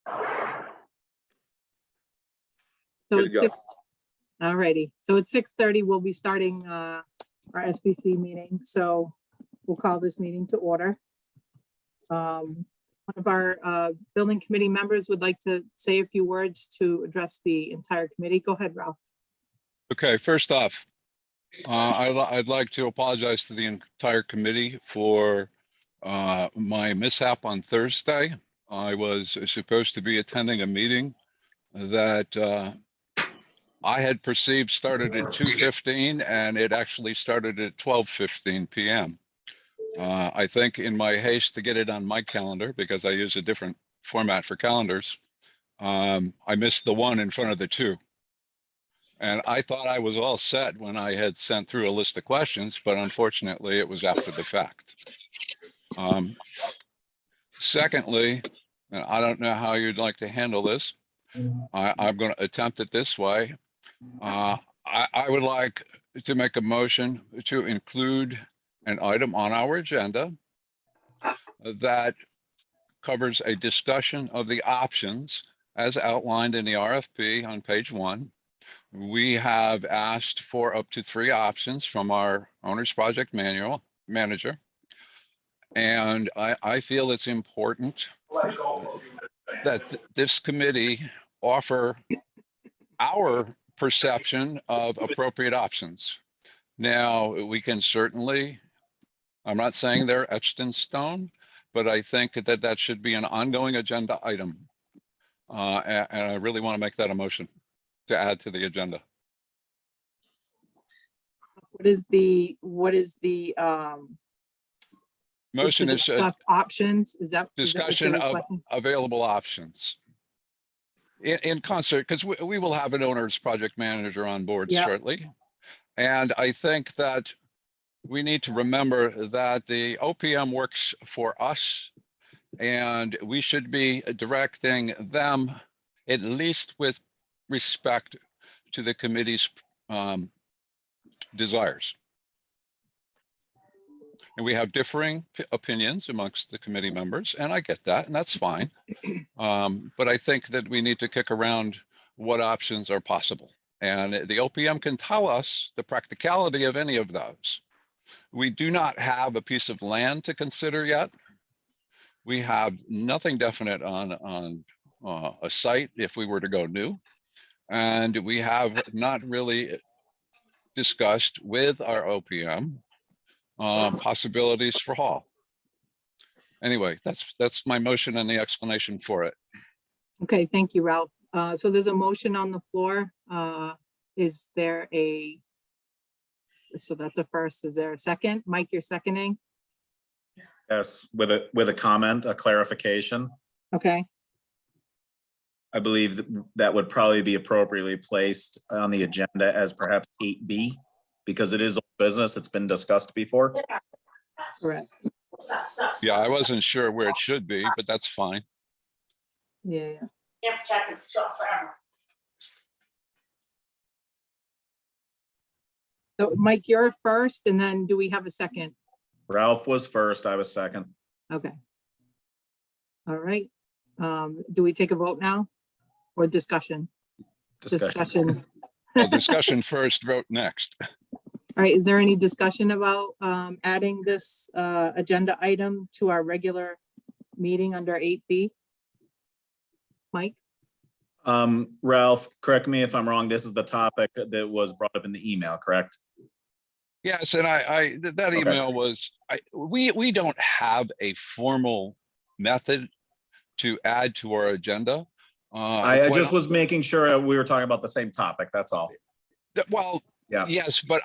So Good it's to go. 6. All righty. So it's 6:30. We'll be starting our SBC meeting. So we'll call this meeting to order. One of our building committee members would like to say a few words to address the entire committee. Go ahead, Ralph. Okay, first off, I'd like to apologize to the entire committee for my mishap on Thursday. I was supposed to be attending a meeting that I had perceived started at 2:15 and it actually started at 12:15 p.m. I think in my haste to get it on my calendar, because I use a different format for calendars, I missed the one in front of the two. And I thought I was all set when I had sent through a list of questions, but unfortunately it was after the fact. Secondly, and I don't know how you'd like to handle this. I'm going to attempt it this way. I would like to make a motion to include an item on our agenda that covers a discussion of the options as outlined in the RFP on page 1. We have asked for up to 3 options from our owner's project manager. And I feel it's important that this committee offer our perception of appropriate options. Now, we can certainly, I'm not saying they're etched in stone, but I think that that should be an ongoing agenda item. And I really want to make that a motion to add to the agenda. What is the Motion to is a discuss options? Is that what discussion you're of requesting? available options. In concert, because we will have an owner's project manager on board Yeah. shortly. And I think that we need to remember that the OPM works for us and we should be directing them, at least with respect to the committee's desires. And we have differing opinions amongst the committee members, and I get that, and that's fine. But I think that we need to kick around what options are possible. And the OPM can tell us the practicality of any of those. We do not have a piece of land to consider yet. We have nothing definite on a site if we were to go new. And we have not really discussed with our OPM possibilities for hall. Anyway, that's my motion and the explanation for it. Okay, thank you, Ralph. So there's a motion on the floor. Is there a, so that's a first. Is there a second? Mike, you're seconding? Yes, with a comment, a clarification. Okay, I believe that would probably be appropriately placed on the agenda as perhaps 8B, because it is old business. It's been discussed before. correct. Yeah, I wasn't sure where it should be, but that's fine. Yeah. So Mike, you're first, and then do we have a second? Ralph was first, I was second. Okay. All right. Do we take a vote now or discussion? Discussion. Well, discussion first, vote next. All right, is there any discussion about adding this agenda item to our regular meeting under 8B? Mike? Ralph, correct me if I'm wrong. This is the topic that was brought up in the email, correct? Yes, and that email was, we don't have a formal method to add to our agenda. I just was making sure we were talking about the same topic, that's all. Well, Yeah. yes, but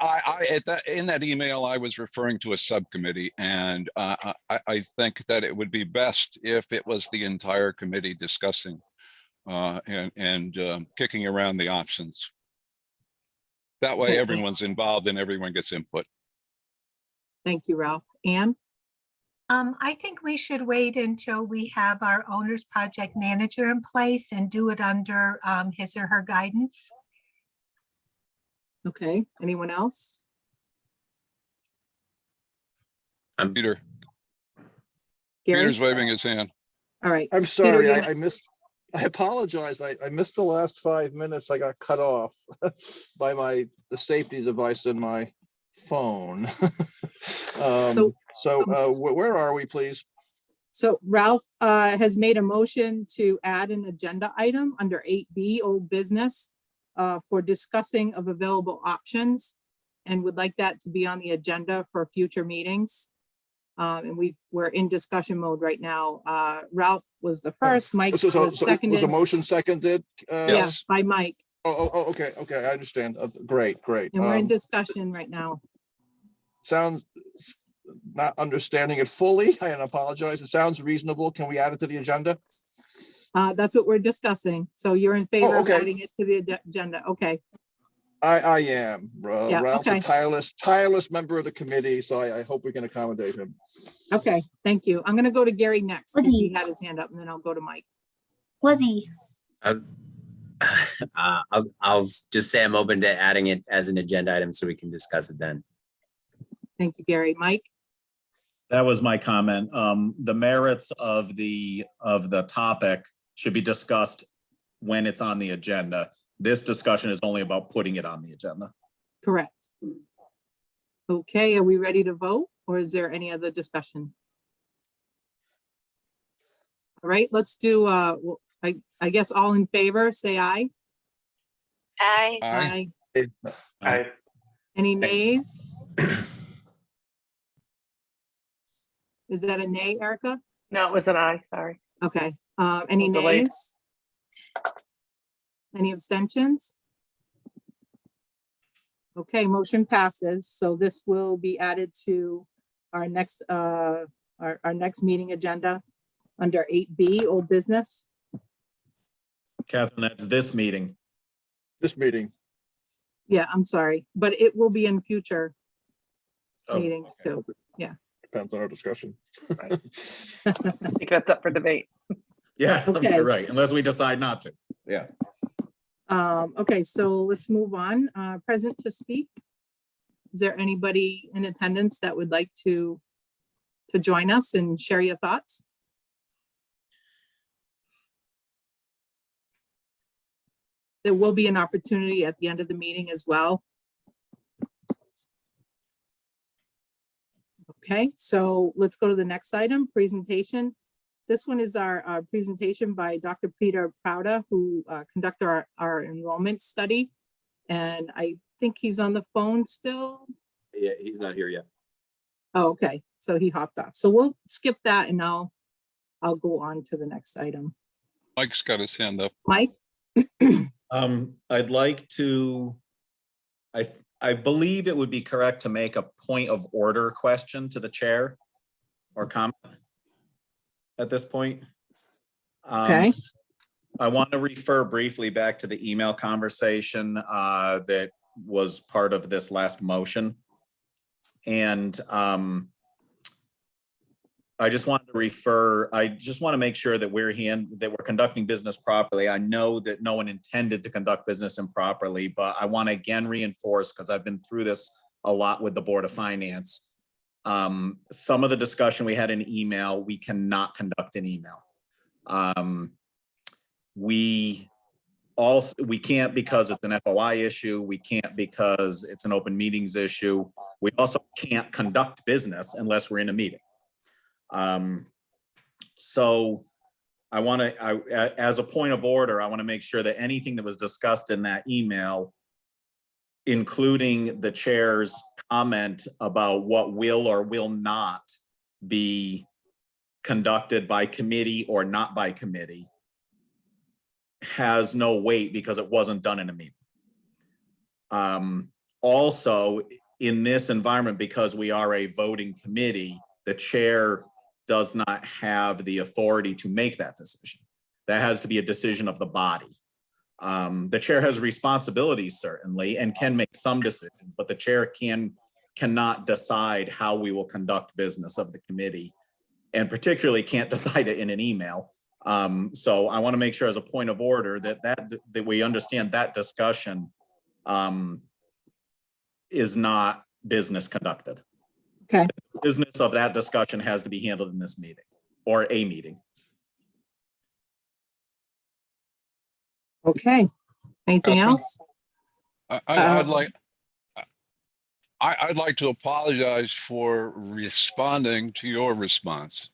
in that email, I was referring to a subcommittee, and I think that it would be best if it was the entire committee discussing and kicking around the options. That way, Okay. everyone's involved and everyone gets input. Thank you, Ralph. Anne? I think we should wait until we have our owner's project manager in place and do it under his or her guidance. Okay, anyone else? Peter. Gary? Peter's waving his hand. All right. I'm sorry, Peter, I missed I apologize. I missed the last 5 minutes. I got cut off by the safety device in my phone. Where are we, please? So Ralph has made a motion to add an agenda item under 8B, old business, for discussing of available options, and would like that to be on the agenda for future meetings. And we're in discussion mode right now. Ralph was the first, Mike So was was seconded. a motion seconded? Yes, by Mike, Okay, I understand. Great. and we're in discussion right now. Sounds, not understanding it fully, I apologize. It sounds reasonable. Can we add it to the agenda? That's what we're discussing. So you're in favor of okay. adding it to the agenda. Okay, I am. Yeah, Ralph's okay. a tireless member of the committee, so I hope we can accommodate him. okay, thank you. I'm gonna go to Gary next, because he had his hand up, and then I'll go to Mike. I'll just say I'm open to adding it as an agenda item so we can discuss it then. Thank you, Gary. Mike? That was my comment. The merits of the topic should be discussed when it's on the agenda. This discussion is only about putting it on the agenda. Correct. Okay, are we ready to vote, or is there any other discussion? All right, let's do, well, I guess all in favor, say aye. Aye. Aye. Aye. Any nays? Is that a nay, Erica? No, it was an aye, sorry. Okay, any Delayed. nays? Any abstentions? Okay, motion passes. So this will be added to our next, our next meeting agenda under 8B, old business. Catherine, that's this meeting. This meeting. Yeah, I'm sorry, but it will be in future Oh, meetings okay. too. Yeah. Depends on our discussion. I think that's up for debate. Yeah, Okay. you're right, unless we decide not to. Yeah. Okay, so let's move on. Present to speak. Is there anybody in attendance that would like to join us and share your thoughts? There will be an opportunity at the end of the meeting as well. Okay, so let's go to the next item, presentation. This one is our presentation by Dr. Peter Prouda, who conducted our enrollment study. And I think he's on the phone still. Yeah, he's not here yet. Oh, okay, so he hopped off. So we'll skip that and I'll go on to the next item. Mike's got his hand up. Mike? I'd like to, I believe it would be correct to make a point of order question to the chair or comment at this point. Okay. I want to refer briefly back to the email conversation that was part of this last motion. And I just want to make sure that we're conducting business properly. I know that no one intended to conduct business improperly, but I want to again reinforce, because I've been through this a lot with the Board of Finance. Some of the discussion we had in email, we cannot conduct in email. We can't because it's an FOI issue. We can't because it's an open meetings issue. We also can't conduct business unless we're in a meeting. So I want to, as a point of order, I want to make sure that anything that was discussed in that email, including the chair's comment about what will or will not be conducted by committee or not by committee, has no weight because it wasn't done in a meeting. Also, in this environment, because we are a voting committee, the chair does not have the authority to make that decision. That has to be a decision of the body. The chair has responsibilities certainly and can make some decisions, but the chair cannot decide how we will conduct business of the committee, and particularly can't decide it in an email. So I want to make sure as a point of order that we understand that discussion is not business conducted. Okay. The business of that discussion has to be handled in this meeting or a meeting. Okay, anything Catherine? else? I'd Um, like, I'd like to apologize for responding to your response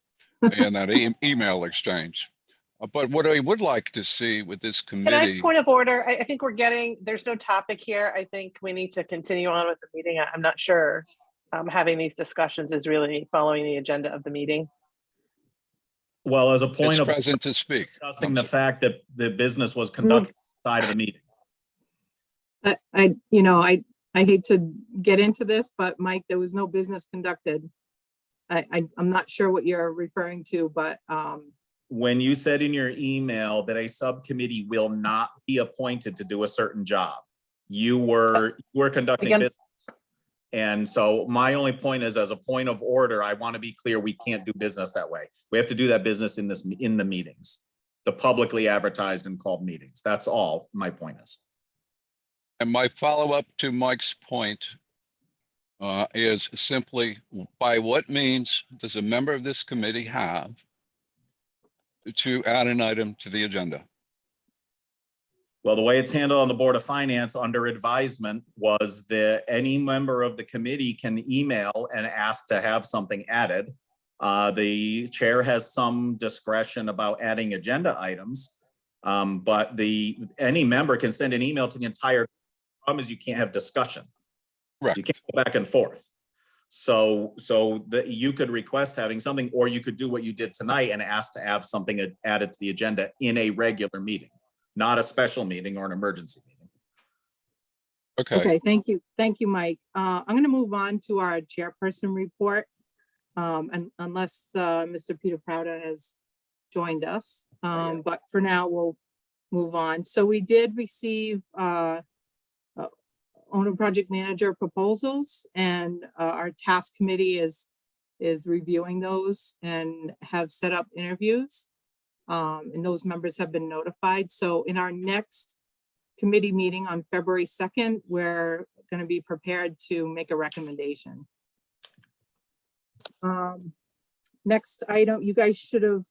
in that email exchange. But what I would like to see with this Can I committee, point of order? I think there's no topic here. I think we need to continue on with the meeting. I'm not sure having these discussions is really following the agenda of the meeting. Well, as a is point of present to speak. discussing I'm the sorry. fact that the business was conducted outside of the meeting. I hate to get into this, but Mike, there was no business conducted. I'm not sure what you're referring to, but, When you said in your email that a subcommittee will not be appointed to do a certain job, you were conducting Again- business. And so my only point is, as a point of order, I want to be clear, we can't do business that way. We have to do that business in the meetings, the publicly advertised and called meetings. That's all my point is. And my follow-up to Mike's point is simply, by what means does a member of this committee have to add an item to the agenda? Well, the way it's handled on the Board of Finance under advisement was that any member of the committee can email and ask to have something added. The chair has some discretion about adding agenda items, but any member can send an email to the entire. Problem is you can't have discussion. Correct. You can't go back and forth. So that you could request having something, or you could do what you did tonight and ask to have something added to the agenda in a regular meeting, not a special meeting or an emergency meeting. okay, thank you. Thank you, Mike. I'm going to move on to our chairperson report. And unless Mr. Peter Prouda has joined us, but for now we'll move on. So we did receive owner project manager proposals, and our task committee is reviewing those and have set up interviews. And those members have been notified. So in our next committee meeting on February 2nd, we're going to be prepared to make a recommendation. Next item, you guys should have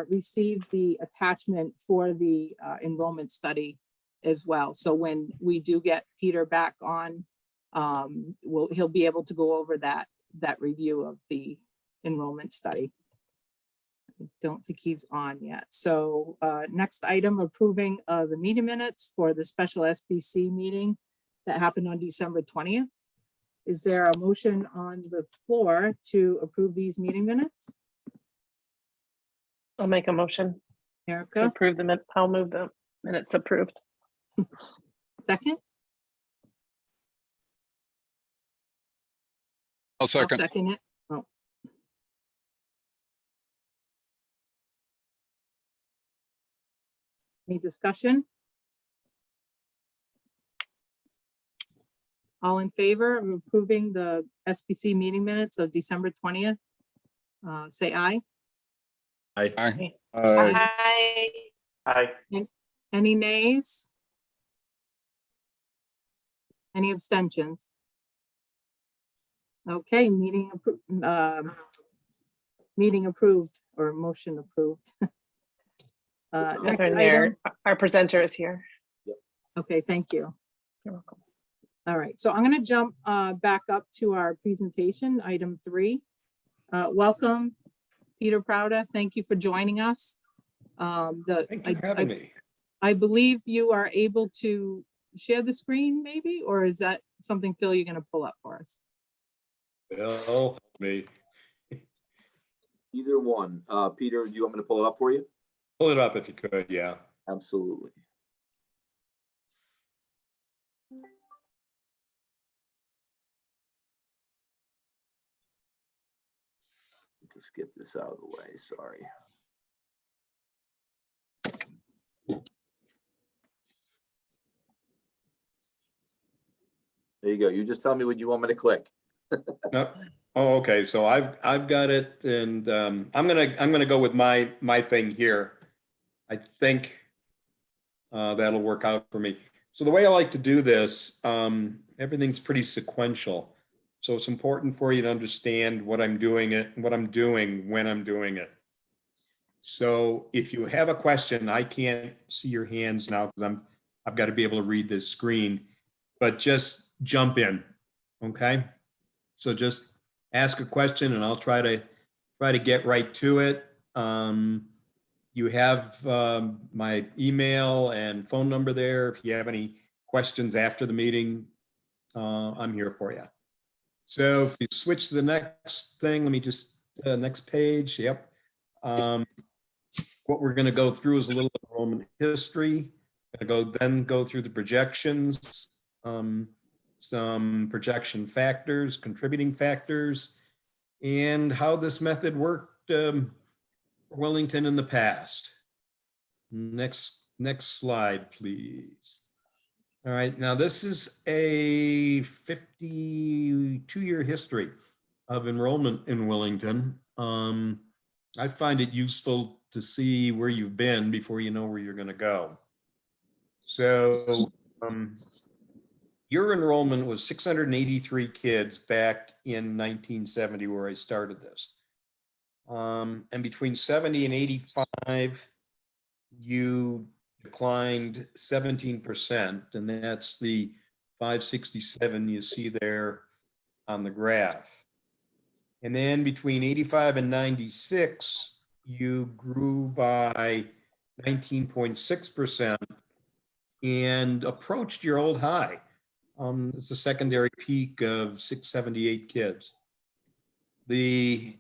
received the attachment for the enrollment study as well. So when we do get Peter back on, he'll be able to go over that review of the enrollment study. I don't think he's on yet. So next item, approving the meeting minutes for the special SBC meeting that happened on December 20th. Is there a motion on the floor to approve these meeting minutes? I'll make a motion to Erica, approve I'll move the minutes approved. second? I'll I'll second. second it. Oh. Any discussion? All in favor of approving the SBC meeting minutes of December 20th? Say aye. Aye. Aye. Any nays? Any abstentions? Okay, meeting approved or motion approved. Next Catherine, item. our presenter is here. Okay, thank you. You're welcome. All right, so I'm going to jump back up to our presentation, item 3. Welcome, Peter Prouda. Thank you for joining us. Thank you for having me. I believe you are able to share the screen maybe, or is that something, Phil, you're going to pull up for us? Well, help me. Either one. Peter, do you want me to pull it up for you? Pull it up if you could, yeah. Absolutely. Just get this out of the way, sorry. There you go. You just tell me what you want me to click. No. Oh, okay. So I've got it, and I'm gonna go with my thing here. I think that'll work out for me. So the way I like to do this, everything's pretty sequential. So it's important for you to understand what I'm doing when I'm doing it. So if you have a question, I can't see your hands now because I've got to be able to read this screen, but just jump in, okay? So just ask a question and I'll try to get right to it. You have my email and phone number there. If you have any questions after the meeting, I'm here for you. So if you switch to the next thing, let me just, next page, yep. What we're gonna go through is a little enrollment history. Then go through the projections, some projection factors, contributing factors, and how this method worked for Wellington in the past. Next slide, please. All right, now this is a 52-year history of enrollment in Wellington. I find it useful to see where you've been before you know where you're going to go. So your enrollment was 683 kids back in 1970, where I started this. And between 70 and 85, you declined 17%, and that's the 567 you see there on the graph. And then between 85 and 96, you grew by 19.6% and approached your old high. It's a secondary peak of 678 kids. The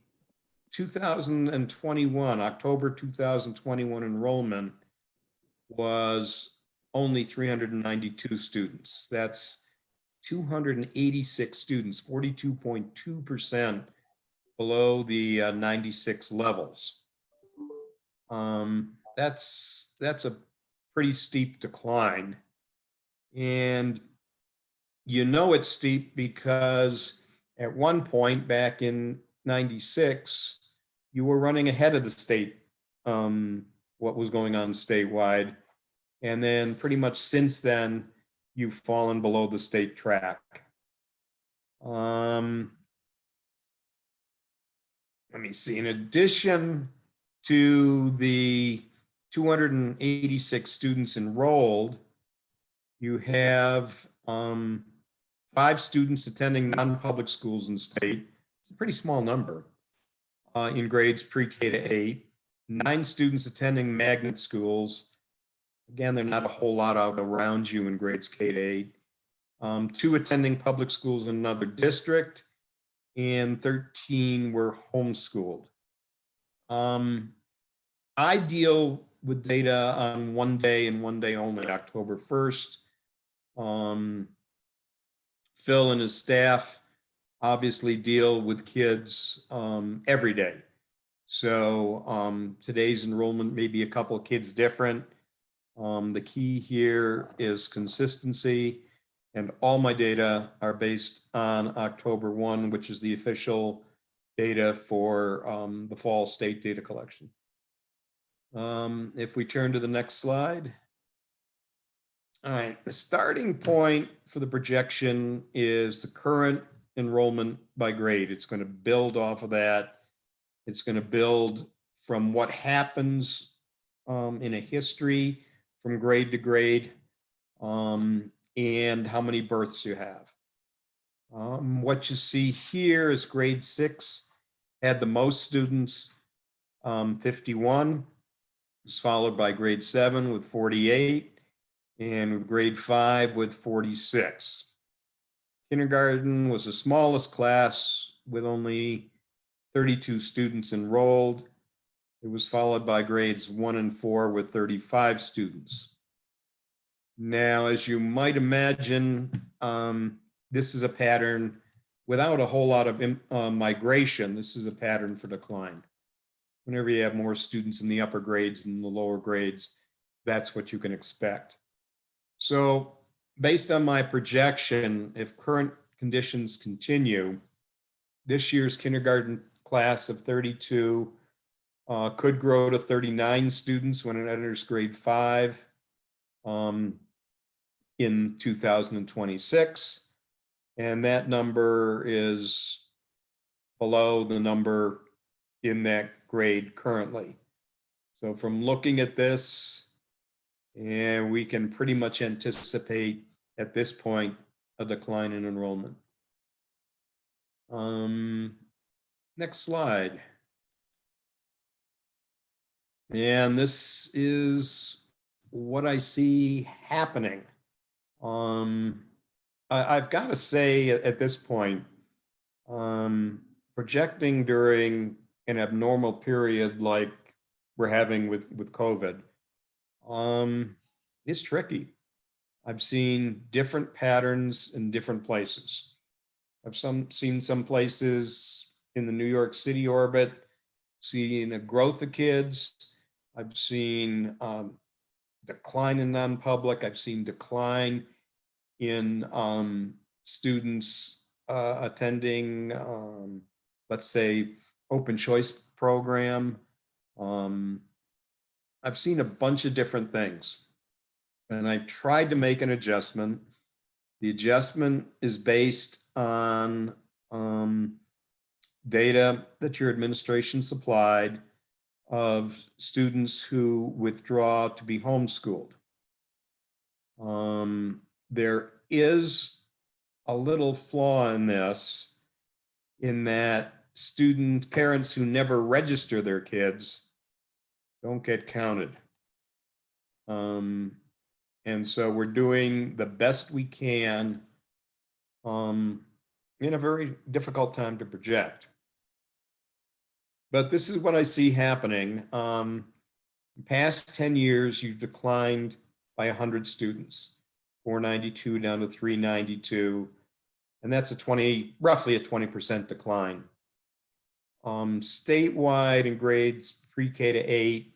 2021, October 2021 enrollment was only 392 students. That's 286 students, 42.2% below the 96 levels. That's a pretty steep decline. And you know it's steep because at one point back in 96, you were running ahead of the state, what was going on statewide. And then pretty much since then, you've fallen below the state track. Let me see, in addition to the 286 students enrolled, you have 5 students attending non-public schools in the state. It's a pretty small number in grades pre-K to 8. 9 students attending magnet schools. Again, they're not a whole lot out around you in grades K to 8. 2 attending public schools in another district, and 13 were homeschooled. I deal with data on one day and one day only, October 1st. Phil and his staff obviously deal with kids every day. So today's enrollment may be a couple of kids different. The key here is consistency, and all my data are based on October 1, which is the official data for the fall state data collection. If we turn to the next slide. All right, the starting point for the projection is the current enrollment by grade. It's going to build off of that. It's going to build from what happens in a history from grade to grade, and how many births you have. What you see here is grade 6 had the most students, 51. It was followed by grade 7 with 48, and with grade 5 with 46. Kindergarten was the smallest class with only 32 students enrolled. It was followed by grades 1 and 4 with 35 students. Now, as you might imagine, this is a pattern without a whole lot of migration. This is a pattern for decline. Whenever you have more students in the upper grades than the lower grades, that's what you can expect. So based on my projection, if current conditions continue, this year's kindergarten class of 32 could grow to 39 students when it enters grade 5 in 2026. And that number is below the number in that grade currently. So from looking at this, and we can pretty much anticipate at this point a decline in enrollment. Next slide. And this is what I see happening. I've got to say at this point, projecting during an abnormal period like we're having with COVID is tricky. I've seen different patterns in different places. I've seen some places in the New York City orbit, seeing a growth of kids. I've seen decline in non-public. I've seen decline in students attending, let's say, open choice program. I've seen a bunch of different things, and I've tried to make an adjustment. The adjustment is based on data that your administration supplied of students who withdraw to be homeschooled. There is a little flaw in this, in that student parents who never register their kids don't get counted. And so we're doing the best we can in a very difficult time to project. But this is what I see happening. Past 10 years, you've declined by 100 students, 492 down to 392. And that's roughly a 20% decline. Statewide in grades pre-K to 8,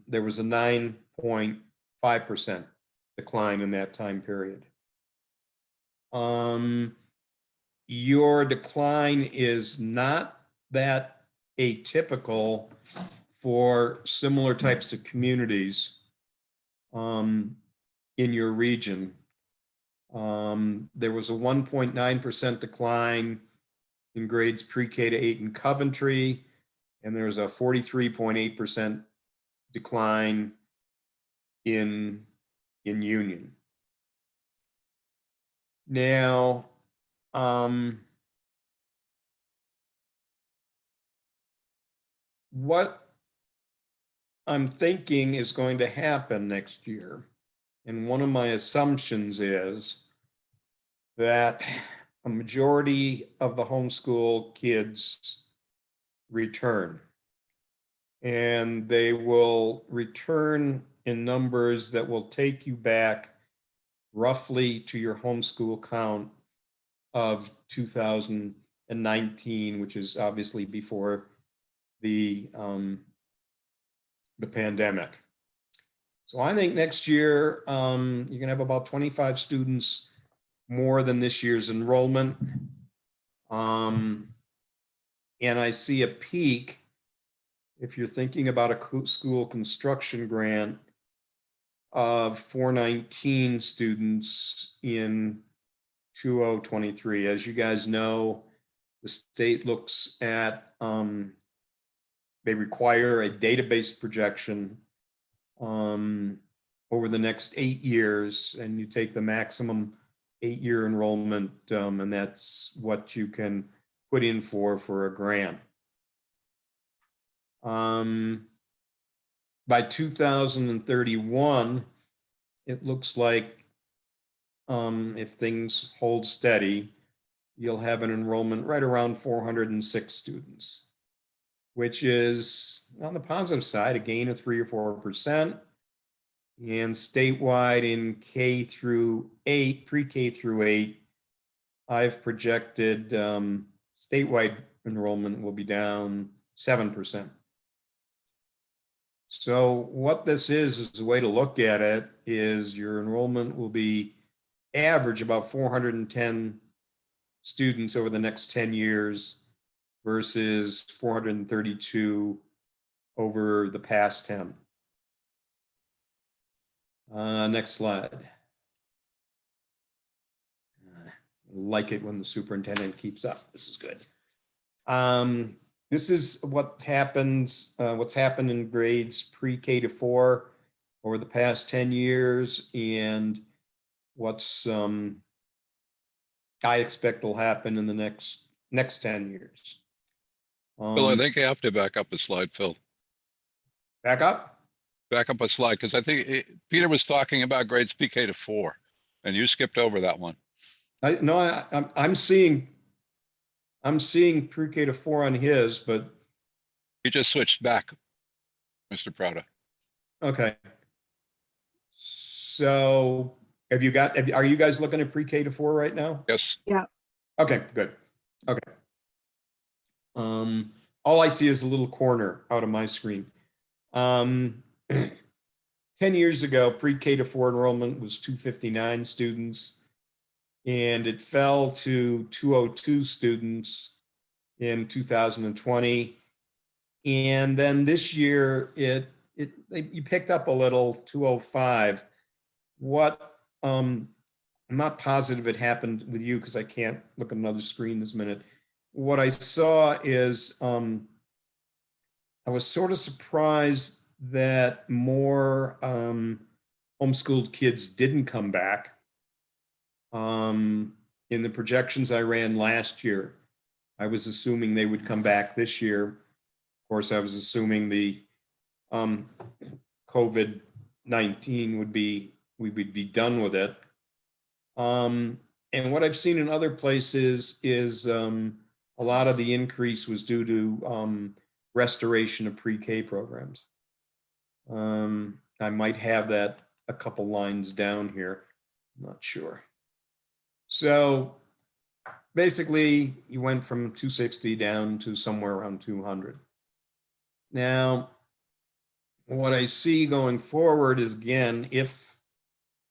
there was a 9.5% decline in that time period. Your decline is not that atypical for similar types of communities in your region. There was a 1.9% decline in grades pre-K to 8 in Coventry, and there's a 43.8% decline in Union. Now, what I'm thinking is going to happen next year, and one of my assumptions is that a majority of the homeschool kids return, and they will return in numbers that will take you back roughly to your homeschool count of 2019, which is obviously before the pandemic. So I think next year you're gonna have about 25 students more than this year's enrollment. And I see a peak, if you're thinking about a school construction grant, of 419 students in 2023. As you guys know, the state looks at, they require a database projection over the next 8 years, and you take the maximum 8-year enrollment, and that's what you can put in for a grant. By 2031, it looks like if things hold steady, you'll have an enrollment right around 406 students, which is on the positive side, a gain of 3 or 4%. And statewide in K through 8, pre-K through 8, I've projected statewide enrollment will be down 7%. So what this is a way to look at it, is your enrollment will be average about 410 students over the next 10 years versus 432 over the past 10. Next slide. Like it when the superintendent keeps up. This is good. this is what happens, what's happened in grades pre-K to 4 over the past 10 years, and what's I expect will happen in the next 10 years. Phil, I think you have to back up a slide, Phil. Back up? Back up a slide, because I think Peter was talking about grades PK to 4, and you skipped over that one. I'm seeing pre-K to 4 on his, but You just switched back, Mr. Prada. okay. So are you guys looking at pre-K to 4 right now? Yes. Okay, good. Okay. All I see is a little corner out of my screen. 10 years ago, pre-K to 4 enrollment was 259 students, and it fell to 202 students in 2020. And then this year, you picked up a little, 205. What, I'm not positive it happened with you because I can't look at another screen this minute. What I saw is I was sort of surprised that more homeschooled kids didn't come back. In the projections I ran last year, I was assuming they would come back this year. Of course, I was assuming the COVID-19 we would be done with it. And what I've seen in other places is a lot of the increase was due to restoration of pre-K programs. I might have that a couple lines down here. I'm not sure. So basically, you went from 260 down to somewhere around 200. Now, what I see going forward is, again, if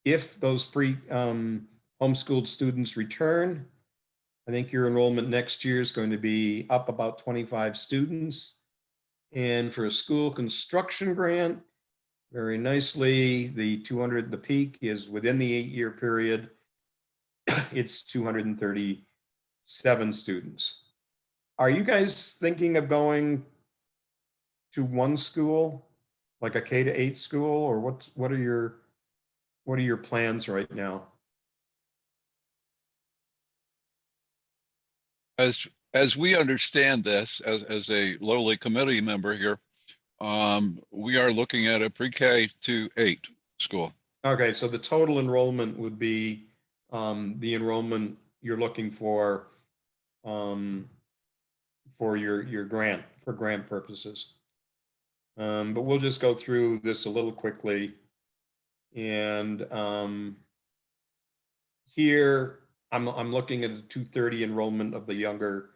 those homeschooled students return, I think your enrollment next year is going to be up about 25 students. And for a school construction grant, very nicely, the peak is within the 8-year period. It's 237 students. Are you guys thinking of going to one school, like a K-8 school, or what are your plans right now? As we understand this, as a lowly committee member here, we are looking at a pre-K to 8 school. Okay, so the total enrollment would be the enrollment you're looking for your grant, for grant purposes. But we'll just go through this a little quickly. And here I'm looking at a 230 enrollment of the younger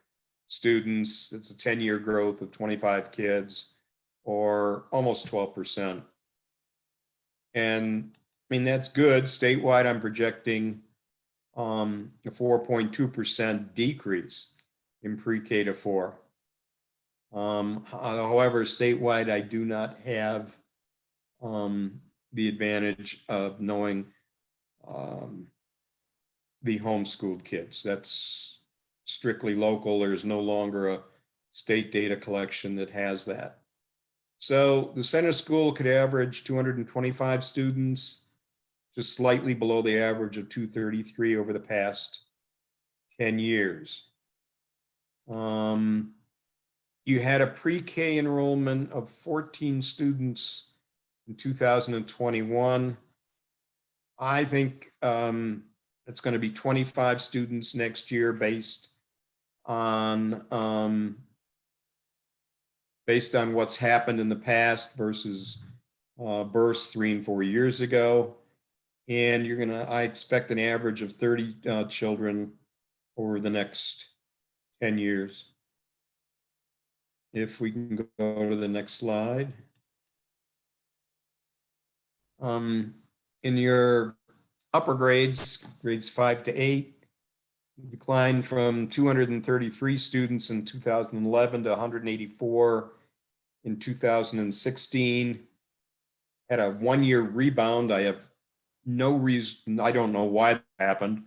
students. It's a 10-year growth of 25 kids, or almost 12%. And I mean, that's good. Statewide, I'm projecting a 4.2% decrease in pre-K to 4. However, statewide, I do not have the advantage of knowing the homeschooled kids. That's strictly local. There's no longer a state data collection that has that. So the center school could average 225 students, just slightly below the average of 233 over the past 10 years. You had a pre-K enrollment of 14 students in 2021. I think it's going to be 25 students next year based on what's happened in the past versus births 3 and 4 years ago. And I expect an average of 30 children over the next 10 years. If we can go to the next slide. In your upper grades 5 to 8, declined from 233 students in 2011 to 184 in 2016. Had a 1-year rebound. I have no reason, I don't know why that happened,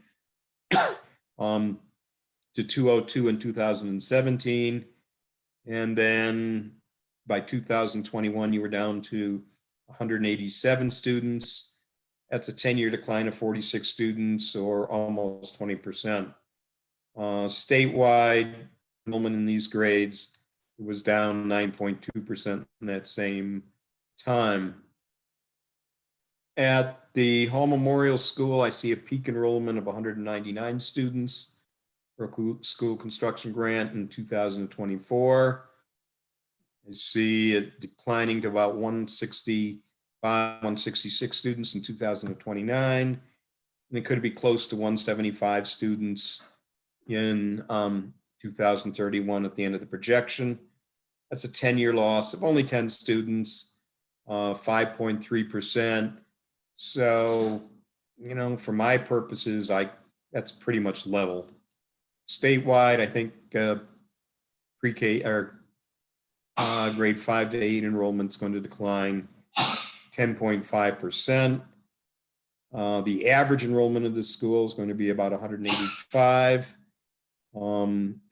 to 202 in 2017. And then by 2021, you were down to 187 students. That's a 10-year decline of 46 students, or almost 20%. Statewide enrollment in these grades was down 9.2% in that same time. At the Hall Memorial School, I see a peak enrollment of 199 students for a school construction grant in 2024. I see it declining to about 165, 166 students in 2029. And it could be close to 175 students in 2031 at the end of the projection. That's a 10-year loss of only 10 students, 5.3%. So, you know, for my purposes, that's pretty much level. Statewide, I think pre-K or grade 5 to 8 enrollment is going to decline 10.5%. The average enrollment of the school is going to be about 185.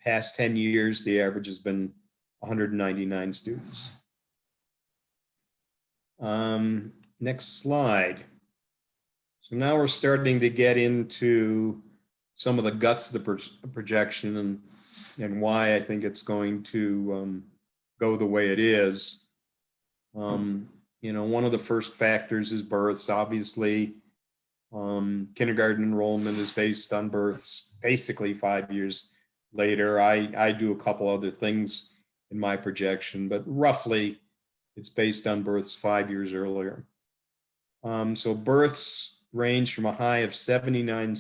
Past 10 years, the average has been 199 students. Next slide. So now we're starting to get into some of the guts of the projection and why I think it's going to go the way it is. You know, one of the first factors is births. Obviously, kindergarten enrollment is based on births basically 5 years later. I do a couple other things in my projection, but roughly it's based on births 5 years earlier. So births range from a high of 79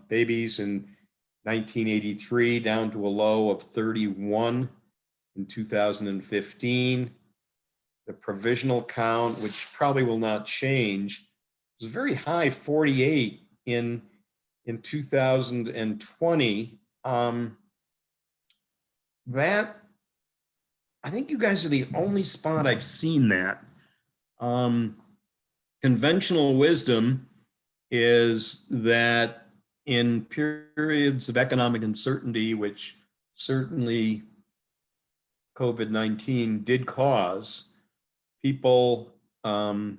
babies in 1983 down to a low of 31 in 2015. The provisional count, which probably will not change, was a very high 48 in 2020. That, I think you guys are the only spot I've seen that. Conventional wisdom is that in periods of economic uncertainty, which certainly COVID-19 did cause, people don't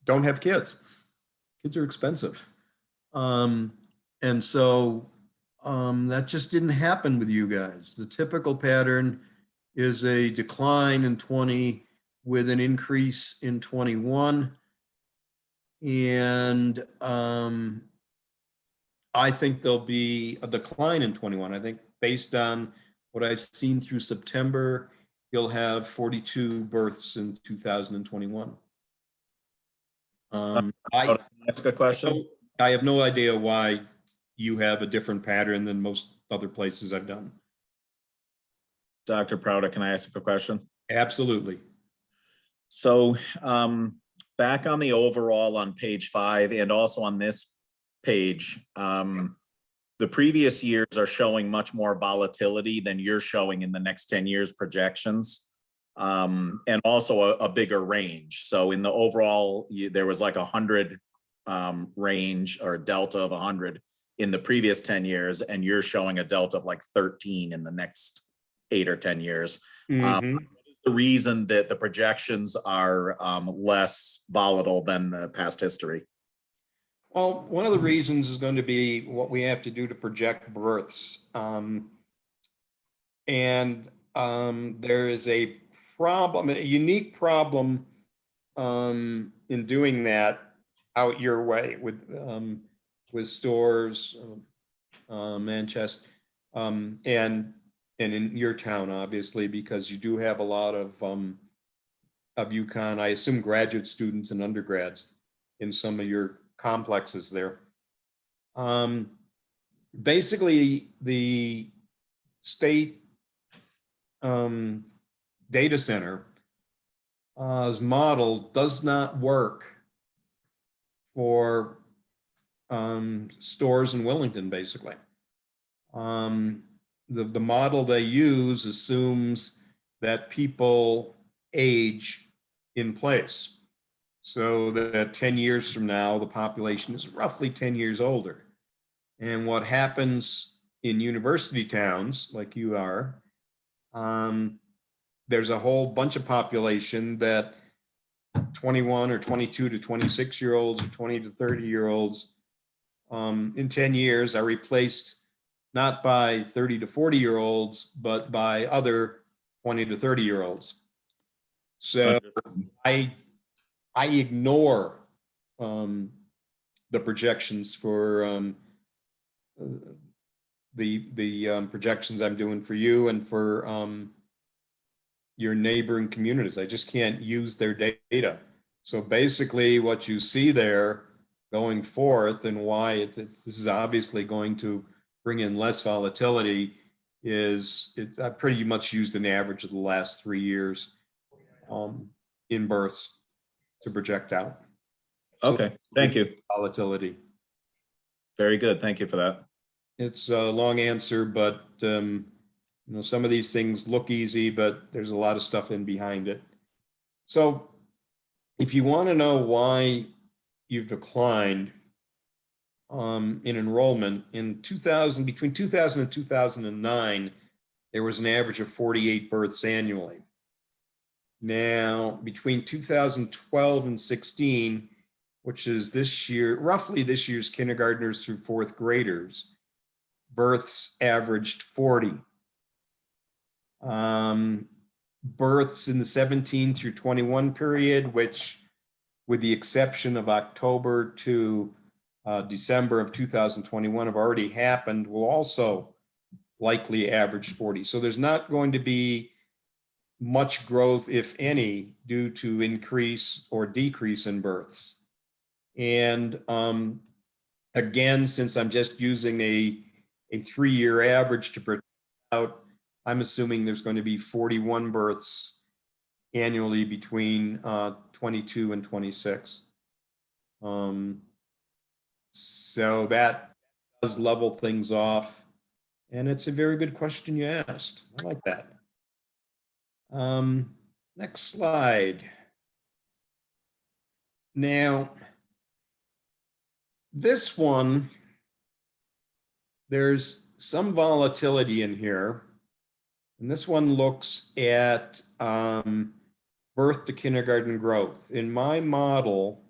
have kids. Kids are expensive. And so that just didn't happen with you guys. The typical pattern is a decline in 20 with an increase in 21. And I think there'll be a decline in 21. I think based on what I've seen through September, you'll have 42 births in 2021. That's a good question. I have no idea why you have a different pattern than most other places I've done. Dr. Prouda, can I ask a question? Absolutely. So back on the overall on page 5 and also on this page, the previous years are showing much more volatility than you're showing in the next 10 years projections, and also a bigger range. So in the overall, there was like 100 range or a delta of 100 in the previous 10 years, and you're showing a delta of like 13 in the next 8 or 10 years. What is the reason that the projections are less volatile than the past history? Well, one of the reasons is going to be what we have to do to project births. There is a problem, a unique problem in doing that out your way with stores, Manchester, and in your town, obviously, because you do have a lot of UConn, I assume, graduate students and undergrads in some of your complexes there. Basically, the state data center model does not work for stores in Willington, basically. The model they use assumes that people age in place. So that 10 years from now, the population is roughly 10 years older. And what happens in university towns like you are, there's a whole bunch of population that 21 or 22 to 26-year-olds or 20 to 30-year-olds in 10 years are replaced not by 30 to 40-year-olds, but by other 20 to 30-year-olds. So I ignore the projections for the projections I'm doing for you and for your neighboring communities. I just can't use their data. So basically what you see there going forth and why this is obviously going to bring in less volatility is I pretty much used an average of the last 3 years in births to project out. Okay, thank you. Volatility. Very good. Thank you for that. It's a long answer, but you know, some of these things look easy, but there's a lot of stuff in behind it. So if you want to know why you've declined in enrollment in between 2000 and 2009, there was an average of 48 births annually. Now, between 2012 and 16, which is this year, roughly this year's kindergartners through fourth graders, births averaged 40. Births in the 17 through 21 period, which with the exception of October to December of 2021 have already happened, will also likely average 40. So there's not going to be much growth, if any, due to increase or decrease in births. And again, since I'm just using a 3-year average to project out, I'm assuming there's going to be 41 births annually between 22 and 26. So that does level things off. And it's a very good question you asked. I like that. Next slide. Now, this one, there's some volatility in here. And this one looks at birth to kindergarten growth. In my model,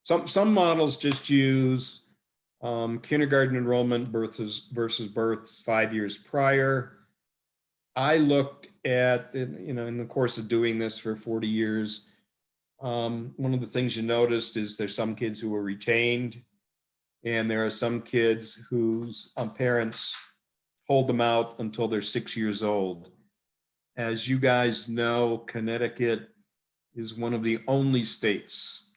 some models just use kindergarten enrollment versus births 5 years prior. I looked at, you know, in the course of doing this for 40 years, one of the things you noticed is there's some kids who were retained, and there are some kids whose parents hold them out until they're 6 years old. As you guys know, Connecticut is one of the only states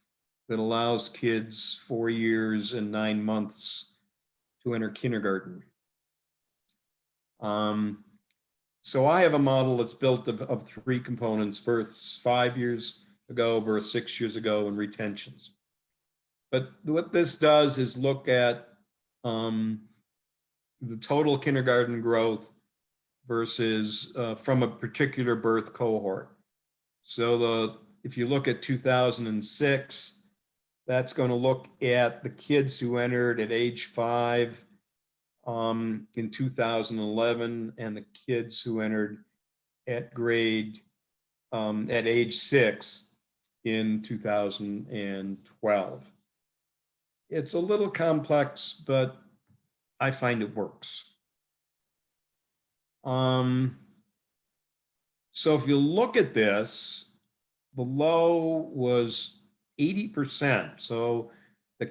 that allows kids 4 years and 9 months to enter kindergarten. So I have a model that's built of 3 components: births 5 years ago, births 6 years ago, and retentions. But what this does is look at the total kindergarten growth versus from a particular birth cohort. So if you look at 2006, that's going to look at the kids who entered at age 5 in 2011, and the kids who entered at age 6 in 2012. It's a little complex, but I find it works. So if you look at this, the low was 80%. So the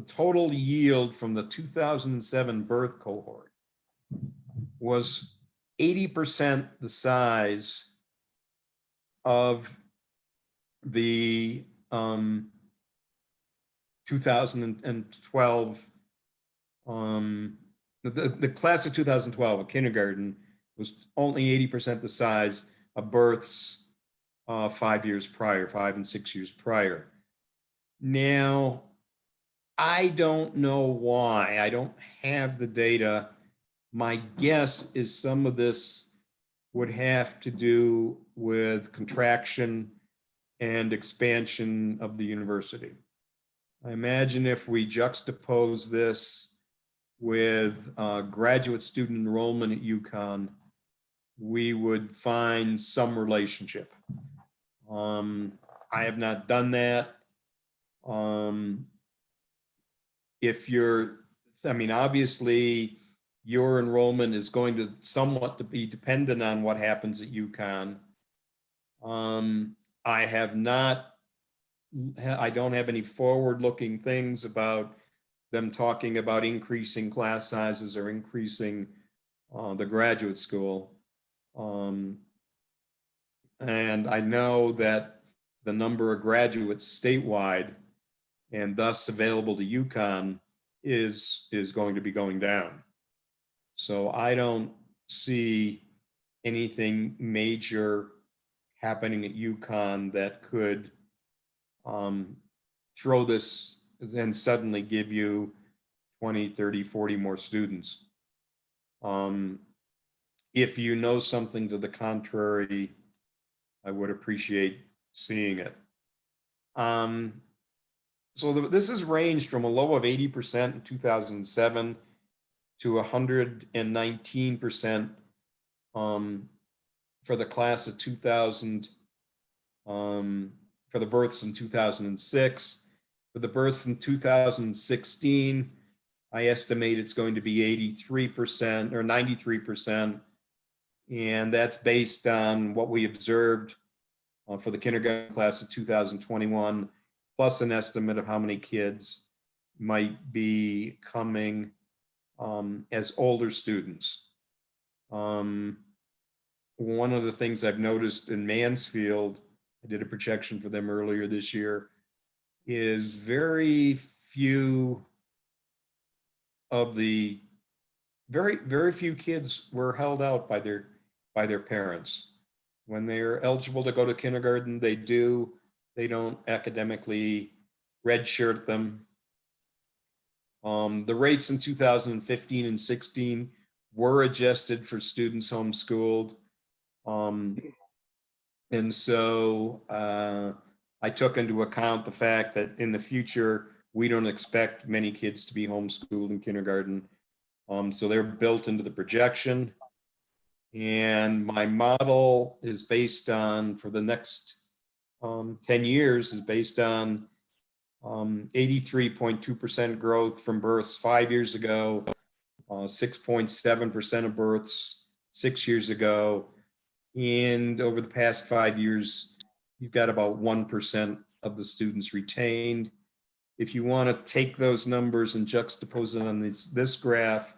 total yield from the 2007 birth cohort was 80% the size of the 2012, the class of 2012 of kindergarten was only 80% the size of births 5 years prior, 5 and 6 years prior. Now, I don't know why. I don't have the data. My guess is some of this would have to do with contraction and expansion of the university. I imagine if we juxtapose this with graduate student enrollment at UConn, we would find some relationship. I have not done that. If you're, I mean, obviously your enrollment is going to somewhat to be dependent on what happens at UConn. I have not, I don't have any forward-looking things about them talking about increasing class sizes or increasing the graduate school. And I know that the number of graduates statewide and thus available to UConn is going to be going down. So I don't see anything major happening at UConn that could throw this and suddenly give you 20, 30, 40 more students. If you know something to the contrary, I would appreciate seeing it. So this has ranged from a low of 80% in 2007 to 119% for the class of 2000, for the births in 2006. For the births in 2016, I estimate it's going to be 83% or 93%. And that's based on what we observed for the kindergarten class of 2021, plus an estimate of how many kids might be coming as older students. One of the things I've noticed in Mansfield, I did a projection for them earlier this year, is very few of the, very few kids were held out by their parents. When they're eligible to go to kindergarten, they do. They don't academically redshirt them. The rates in 2015 and 16 were adjusted for students homeschooled. And so I took into account the fact that in the future, we don't expect many kids to be homeschooled in kindergarten. So they're built into the projection. And my model is based on, for the next 10 years, is based on 83.2% growth from births 5 years ago, 6.7% of births 6 years ago. And over the past 5 years, you've got about 1% of the students retained. If you want to take those numbers and juxtapose it on this graph,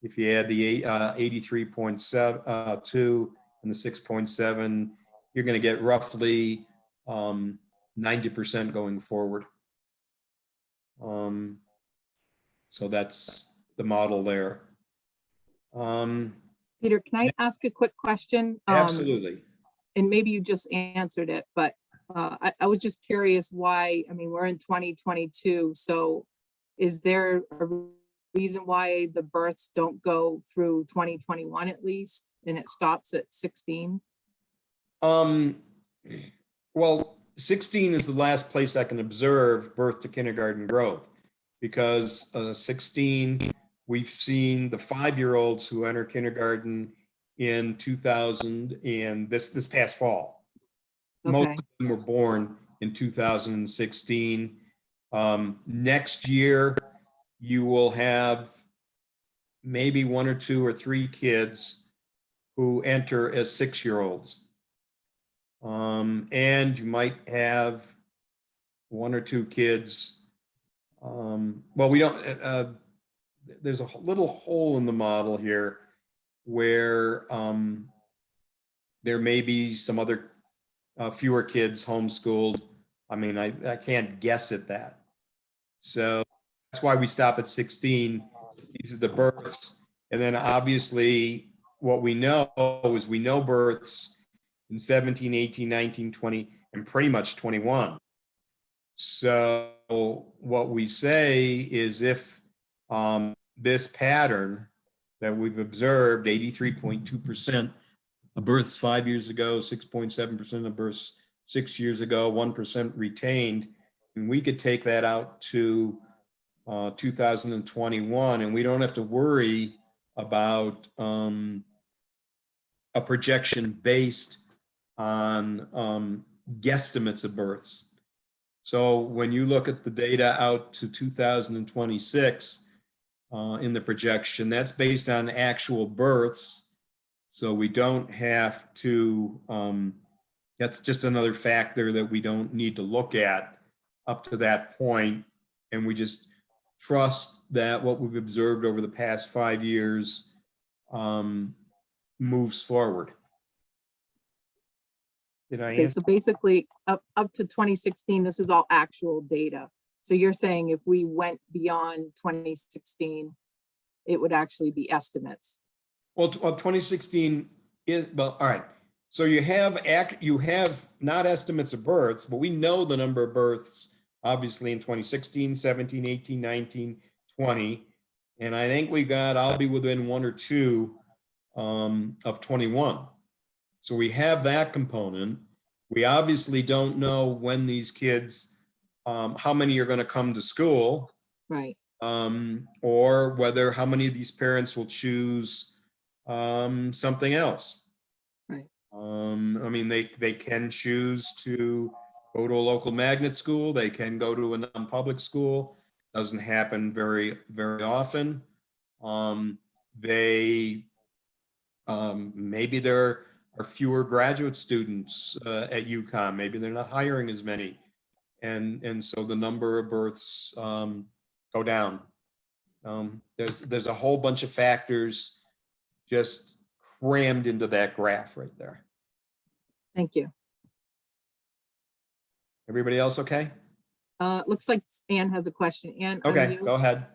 if you add the 83.2 and the 6.7, you're going to get roughly 90% going forward. So that's the model there. Peter, can I ask a quick question? Absolutely. And maybe you just answered it, but I was just curious why, I mean, we're in 2022, so is there a reason why the births don't go through 2021 at least, and it stops at 16? Well, 16 is the last place I can observe birth to kindergarten growth, because 16, we've seen the 5-year-olds who enter kindergarten in 2000 and this past fall. Most Okay. of them were born in 2016. Next year, you will have maybe 1 or 2 or 3 kids who enter as 6-year-olds. And you might have 1 or 2 kids. Well, we don't, there's a little hole in the model here where there may be some other fewer kids homeschooled. I mean, I can't guess at that. So that's why we stop at 16. These are the births. And then obviously what we know is we know births in 17, 18, 19, 20, and pretty much 21. So what we say is if this pattern that we've observed, 83.2% of births 5 years ago, 6.7% of births 6 years ago, 1% retained, and we could take that out to 2021, and we don't have to worry about a projection based on guesstimates of births. So when you look at the data out to 2026 in the projection, that's based on actual births. So we don't have to, that's just another factor that we don't need to look at up to that point. And we just trust that what we've observed over the past 5 years moves forward. Did I Okay, answer? so basically up to 2016, this is all actual data. So you're saying if we went beyond 2016, it would actually be estimates. Well, 2016 is, well, all right. So you have not estimates of births, but we know the number of births, obviously in 2016, 17, 18, 19, 20. And I think I'll be within 1 or 2 of 21. So we have that component. We obviously don't know when these kids, how many are going to come to school. Right. Or whether how many of these parents will choose something else. Right. I mean, they can choose to go to a local magnet school. They can go to a non-public school. Doesn't happen very, very often. Maybe there are fewer graduate students at UConn. Maybe they're not hiring as many. And so the number of births go down. There's a whole bunch of factors just crammed into that graph right there. Thank you. Everybody else okay? Looks like Ann has a question. Ann, Okay, unmute. go ahead.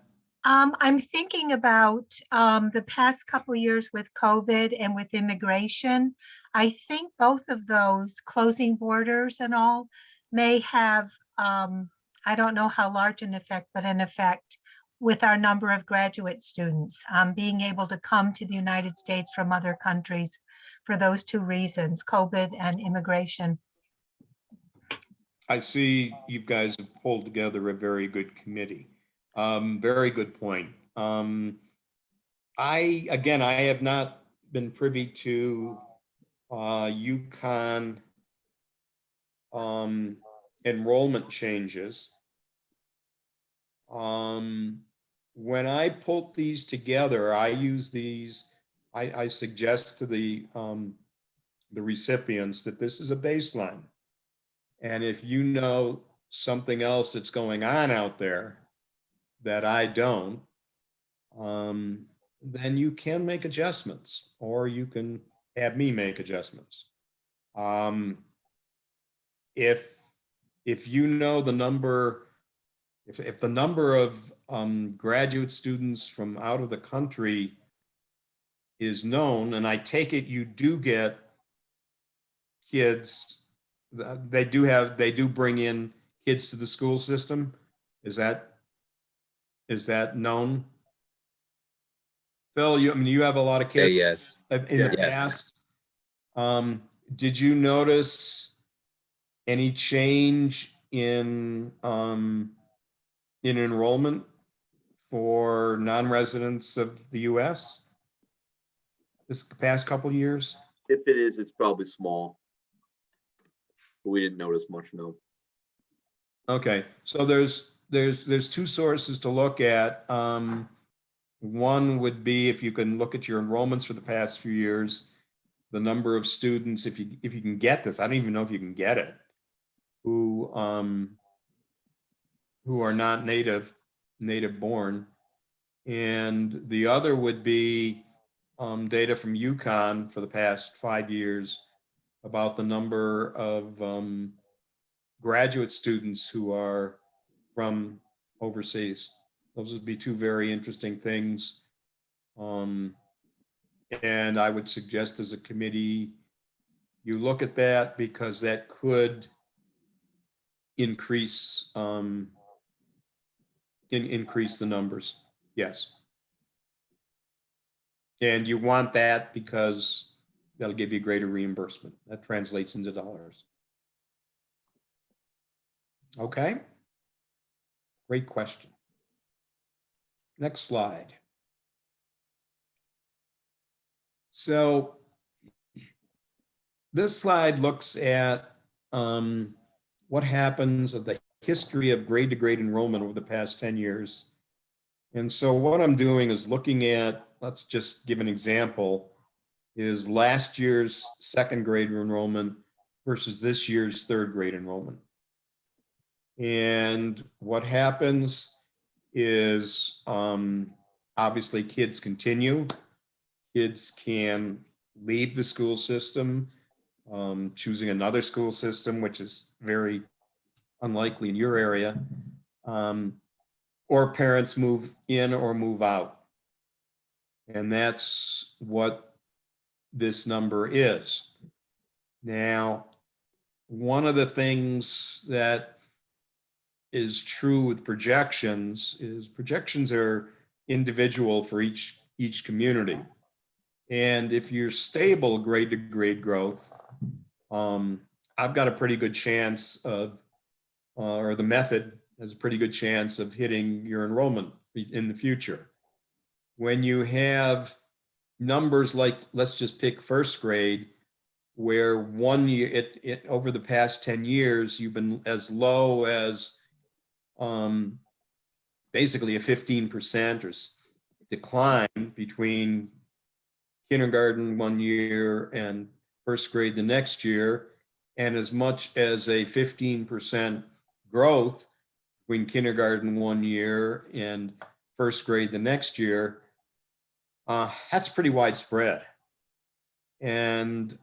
I'm thinking about the past couple years with COVID and with immigration. I think both of those, closing borders and all, may have, I don't know how large an effect, but an effect with our number of graduate students being able to come to the United States from other countries for those 2 reasons, COVID and immigration. I see you guys have pulled together a very good committee. Very good point. I have not been privy to UConn enrollment changes. When I put these together, I use these, I suggest to the recipients that this is a baseline. And if you know something else that's going on out there that I don't, then you can make adjustments, or you can have me make adjustments. If you know the number, if the number of graduate students from out of the country is known, and I take it you do get kids, they do bring in kids to the school system. Is that known? Phil, you have a lot of kids. Say yes. In the Yes. past. Did you notice any change in enrollment for non-residents of the US this past couple of years? If it is, it's probably small. But we didn't notice much, no. Okay, so there's 2 sources to look at. One would be if you can look at your enrollments for the past few years, the number of students, if you can get this, I don't even know if you can get it, who are not native born. And the other would be data from UConn for the past 5 years about the number of graduate students who are from overseas. Those would be 2 very interesting things. And I would suggest as a committee, you look at that, because that could increase increase the numbers. Yes. And you want that because that'll give you greater reimbursement. That translates into dollars. Okay. Great question. Next slide. So this slide looks at what happens of the history of grade to grade enrollment over the past 10 years. And so what I'm doing is looking at, let's just give an example, is last year's second grade enrollment versus this year's third grade enrollment. And what happens is obviously kids continue. Kids can leave the school system, choosing another school system, which is very unlikely in your area, or parents move in or move out. And that's what this number is. Now, one of the things that is true with projections is projections are individual for each community. And if you're stable grade to grade growth, I've got a pretty good chance of, or the method has a pretty good chance of hitting your enrollment in the future. When you have numbers like, let's just pick first grade, where 1 year, over the past 10 years, you've been as low as basically a 15% or decline between kindergarten 1 year and first grade the next year, and as much as a 15% growth between kindergarten 1 year and first grade the next year, that's pretty widespread. And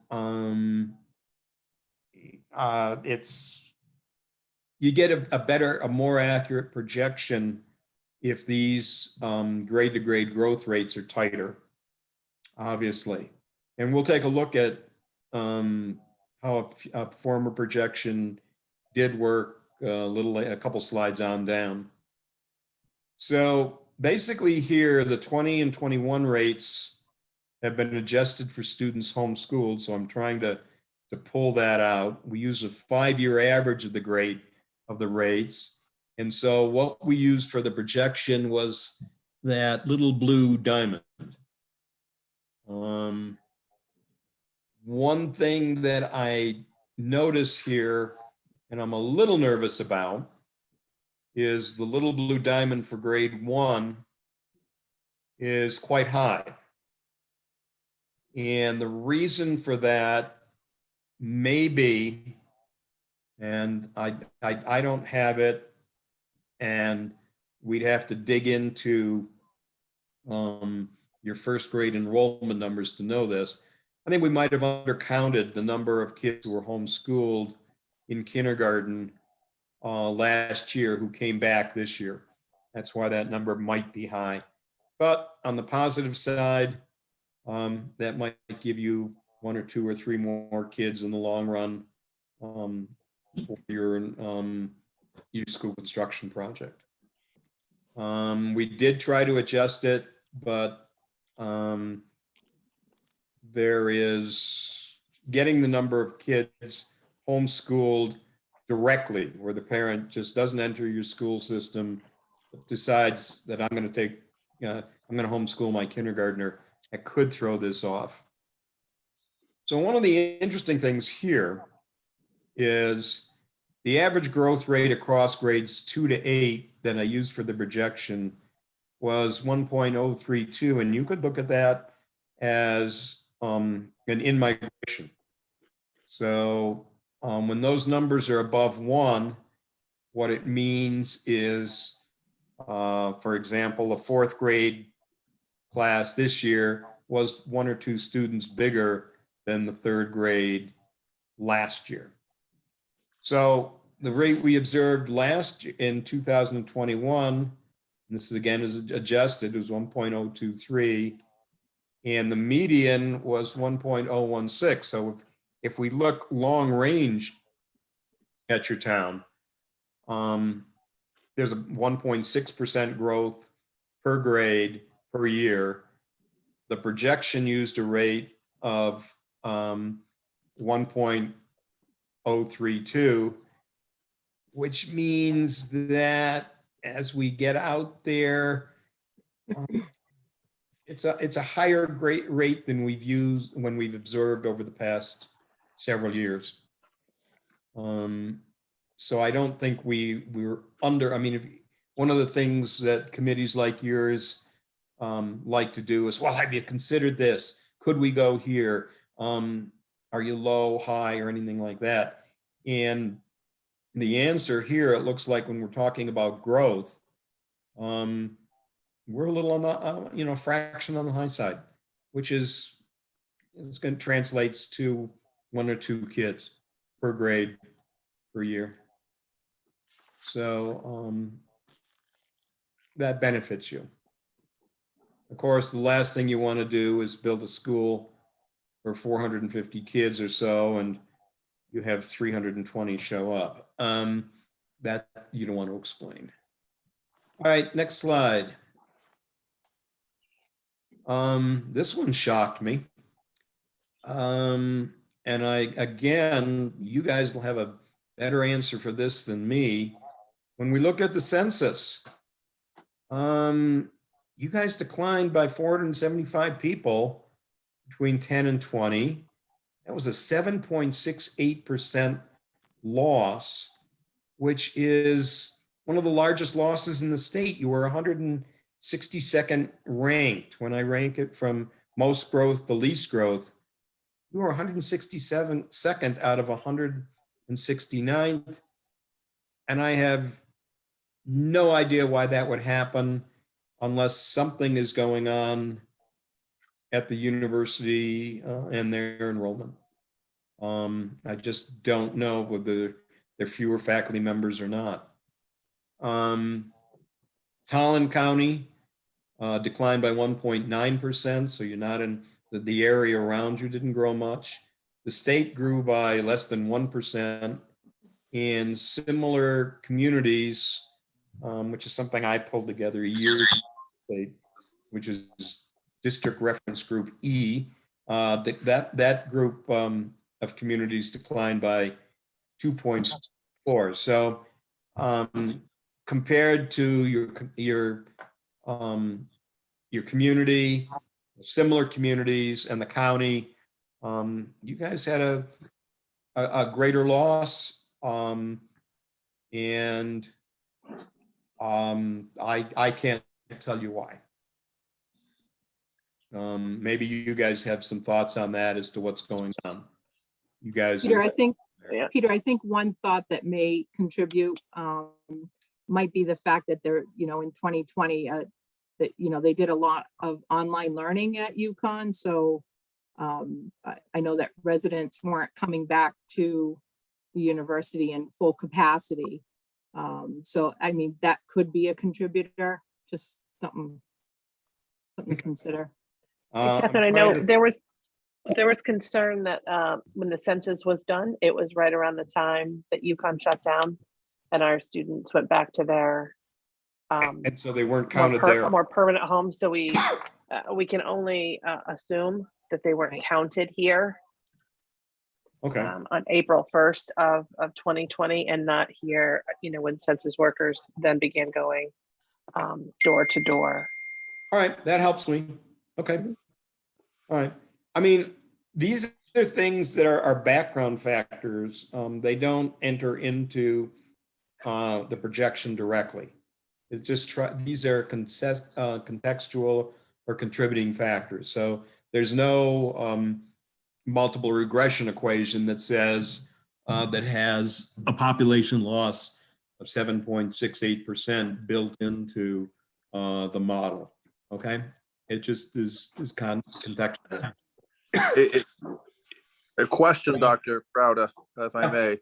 you get a more accurate projection if these grade to grade growth rates are tighter, obviously. And we'll take a look at how a former projection did work a couple slides on down. So basically here, the 20 and 21 rates have been adjusted for students homeschooled. So I'm trying to pull that out. We use a 5-year average of the rates. And so what we used for the projection was that little blue diamond. One thing that I notice here, and I'm a little nervous about, is the little blue diamond for grade 1 is quite high. And the reason for that may be, and I don't have it, and we'd have to dig into your first grade enrollment numbers to know this. I think we might have undercounted the number of kids who were homeschooled in kindergarten last year who came back this year. That's why that number might be high. But on the positive side, that might give you 1 or 2 or 3 more kids in the long run for your school construction project. We did try to adjust it, but there is getting the number of kids homeschooled directly, where the parent just doesn't enter your school system, but decides that I'm going to homeschool my kindergartner. I could throw this off. So one of the interesting things here is the average growth rate across grades 2 to 8 that I used for the projection was 1.032. And you could look at that as an in-migration. So when those numbers are above 1, what it means is, for example, a 4th grade class this year was 1 or 2 students bigger than the 3rd grade last year. So the rate we observed in 2021, and this again is adjusted, was 1.023, and the median was 1.016. So if we look long range at your town, there's a 1.6% growth per grade per year. The projection used a rate of 1.032, which means that as we get out there It's a higher great rate than we've used when we've observed over the past several years. So I don't think we're under, I mean, one of the things that committees like yours like to do is, well, have you considered this? Could we go here? Are you low, high, or anything like that? And the answer here, it looks like when we're talking about growth, we're a little on the, fraction on the high side, which is going to translates to 1 or 2 kids per grade per year. So that benefits you. Of course, the last thing you want to do is build a school for 450 kids or so, and you have 320 show up. That you don't want to explain. All right, next slide. This one shocked me. And again, you guys will have a better answer for this than me. When we look at the census, you guys declined by 475 people between 10 and 20. That was a 7.68% loss, which is one of the largest losses in the state. You were 162nd ranked. When I rank it from most growth to least growth, you were 167nd out of 169th. And I have no idea why that would happen unless something is going on at the university and their enrollment. I just don't know whether there are fewer faculty members or not. Talon County declined by 1.9%, so you're not in the area around you didn't grow much. The state grew by less than 1%. In similar communities, which is something I pulled together a year ago, state, which is District Reference Group E, that group of communities declined by 2.4. So compared to your community, similar communities, and the county, you guys had a greater loss, and I can't tell you why. Maybe you guys have some thoughts on that as to what's going on. You guys, Peter, I think, Yeah. Peter, I think one thought that may contribute might be the fact that they're, in 2020, that, they did a lot of online learning at UConn. So I know that residents weren't coming back to the university in full capacity. So, I mean, that could be a contributor, just something to consider. Catherine, I know there was concern that when the census was done, it was right around the time that UConn shut down and our students went back to their and so they weren't counted there. More permanent homes. So we can only assume that they weren't counted here. Okay. On April 1st of 2020 and not here, when census workers then began going door to door. All right, that helps me. Okay. All right. I mean, these are things that are background factors. They don't enter into the projection directly. It's just these are contextual or contributing factors. So there's no multiple regression equation that says that has a population loss of 7.68% built into the model. Okay, it just is kind of contextual. A question, Dr. Prouda, if I may.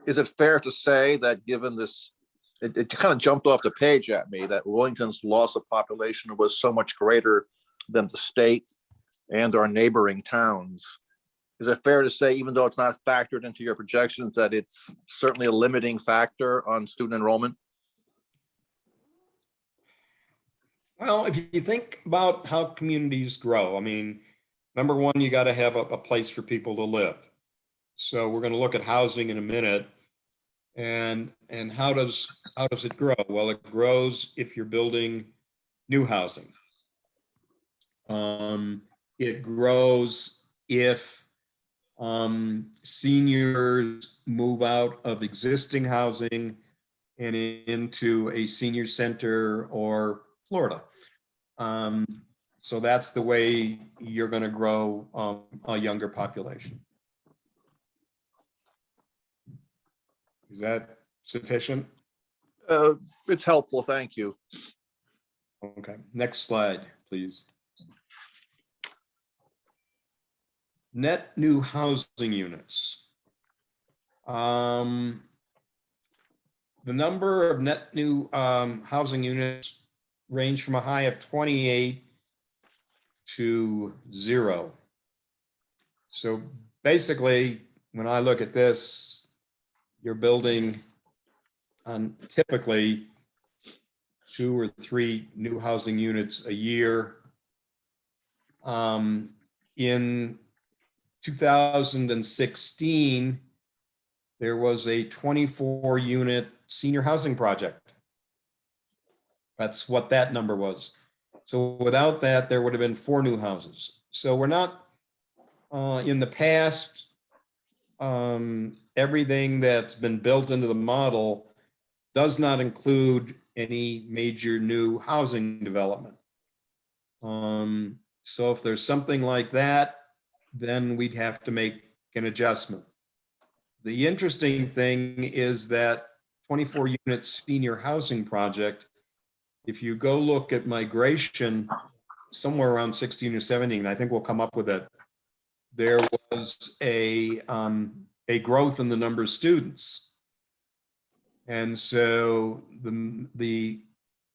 Is it fair to say that given this, it kind of jumped off the page at me that Wellington's loss of population was so much greater than the state and our neighboring towns? Is it fair to say, even though it's not factored into your projections, that it's certainly a limiting factor on student enrollment? Well, if you think about how communities grow, I mean, number one, you got to have a place for people to live. So we're going to look at housing in a minute. And how does it grow? Well, it grows if you're building new housing. It grows if seniors move out of existing housing and into a senior center or Florida. So that's the way you're going to grow a younger population. Is that sufficient? It's helpful, thank you. Okay, next slide, please. Net new housing units. The number of net new housing units range from a high of 28 to 0. So basically, when I look at this, you're building on typically 2 or 3 new housing units a year. In 2016, there was a 24-unit senior housing project. That's what that number was. So without that, there would have been 4 new houses. So we're not, in the past, everything that's been built into the model does not include any major new housing development. So if there's something like that, then we'd have to make an adjustment. The interesting thing is that 24-unit senior housing project, if you go look at migration, somewhere around 16 or 17, I think we'll come up with it. There was a growth in the number of students. And so the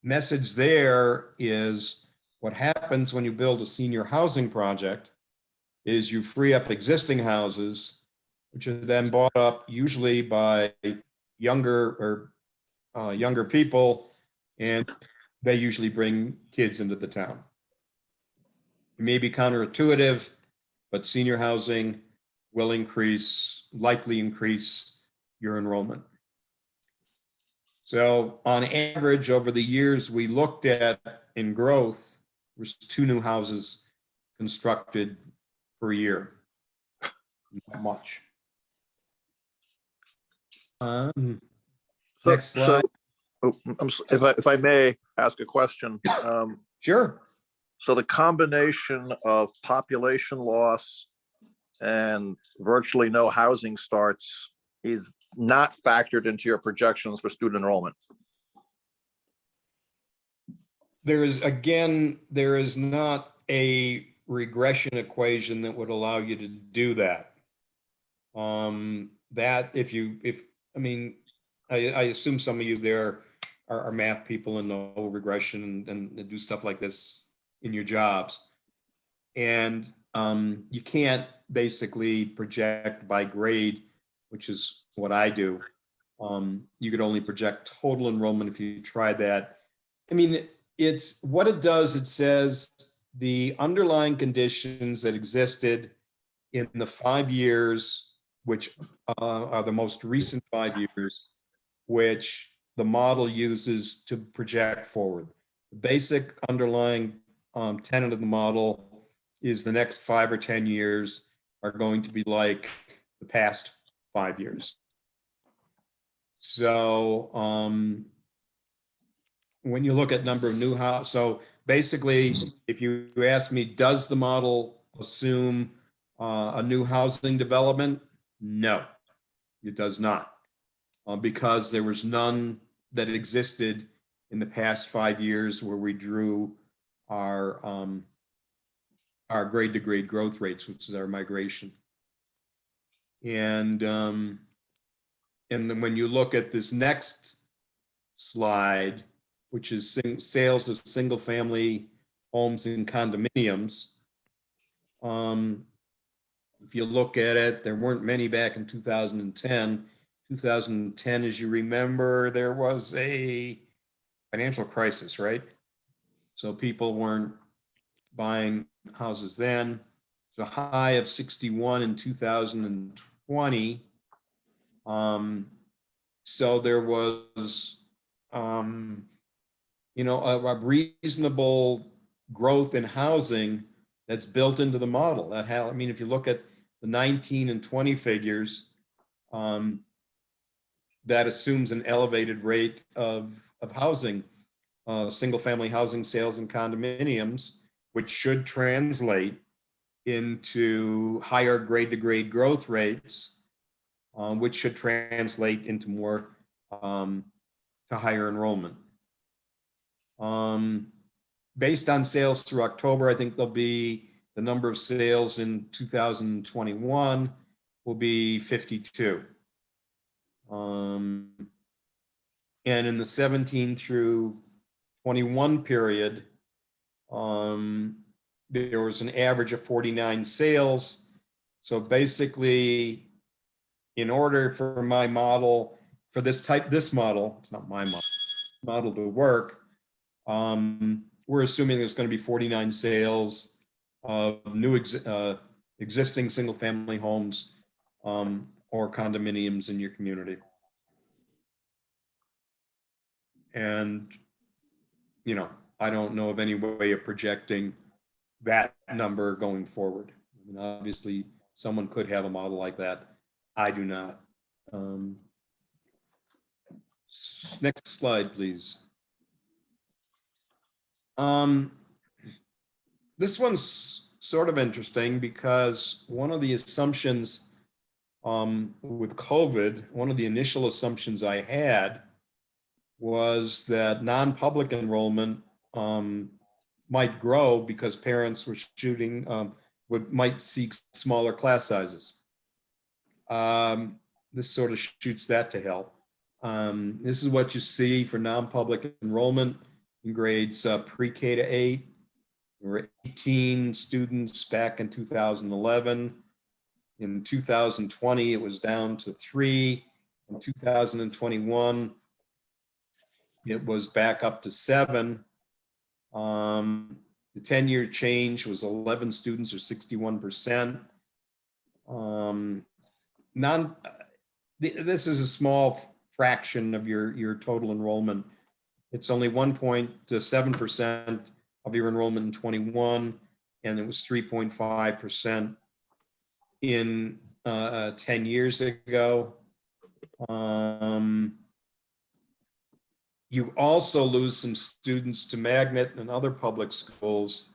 message there is what happens when you build a senior housing project is you free up existing houses, which are then bought up usually by younger people, and they usually bring kids into the town. It may be counterintuitive, but senior housing will likely increase your enrollment. So on average, over the years we looked at in growth, there's 2 new houses constructed per year. Not much. Next slide. If I may ask a question. Sure. So the combination of population loss and virtually no housing starts is not factored into your projections for student enrollment. There is not a regression equation that would allow you to do that. I assume some of you there are math people and know regression and do stuff like this in your jobs. And you can't basically project by grade, which is what I do. You could only project total enrollment if you tried that. I mean, it's what it does. It says the underlying conditions that existed in the 5 years, which are the most recent 5 years, which the model uses to project forward. The basic underlying tenet of the model is the next 5 or 10 years are going to be like the past 5 years. So when you look at number of new house, so basically, if you ask me, does the model assume a new housing development? No, it does not, because there was none that existed in the past 5 years where we drew our grade to grade growth rates, which is our migration. And then when you look at this next slide, which is sales of single family homes and condominiums, if you look at it, there weren't many back in 2010. 2010, as you remember, there was a financial crisis, right? So people weren't buying houses then. It's a high of 61 in 2020. So there was a reasonable growth in housing that's built into the model. I mean, if you look at the 19 and 20 figures, that assumes an elevated rate of housing, single-family housing sales and condominiums, which should translate into higher grade-to-grade growth rates, which should translate into more to higher enrollment. Based on sales through October, I think there'll be the number of sales in 2021 will be 52. And in the 17 through 21 period, there was an average of 49 sales. So basically, in order for my model, for this model, it's not my model to work, we're assuming there's going to be 49 sales of new existing single family homes or condominiums in your community. And, I don't know of any way of projecting that number going forward. I mean, obviously, someone could have a model like that. I do not. Next slide, please. This one's sort of interesting because one of the assumptions with COVID, one of the initial assumptions I had was that non-public enrollment might grow because parents were might seek smaller class sizes. This sort of shoots that to hell. This is what you see for non-public enrollment in grades pre-K to 8. There were 18 students back in 2011. In 2020, it was down to 3. In 2021, it was back up to 7. The 10-year change was 11 students or 61%. This is a small fraction of your total enrollment. It's only 1.7% of your enrollment in 21, and it was 3.5% in 10 years ago. You also lose some students to magnet and other public schools.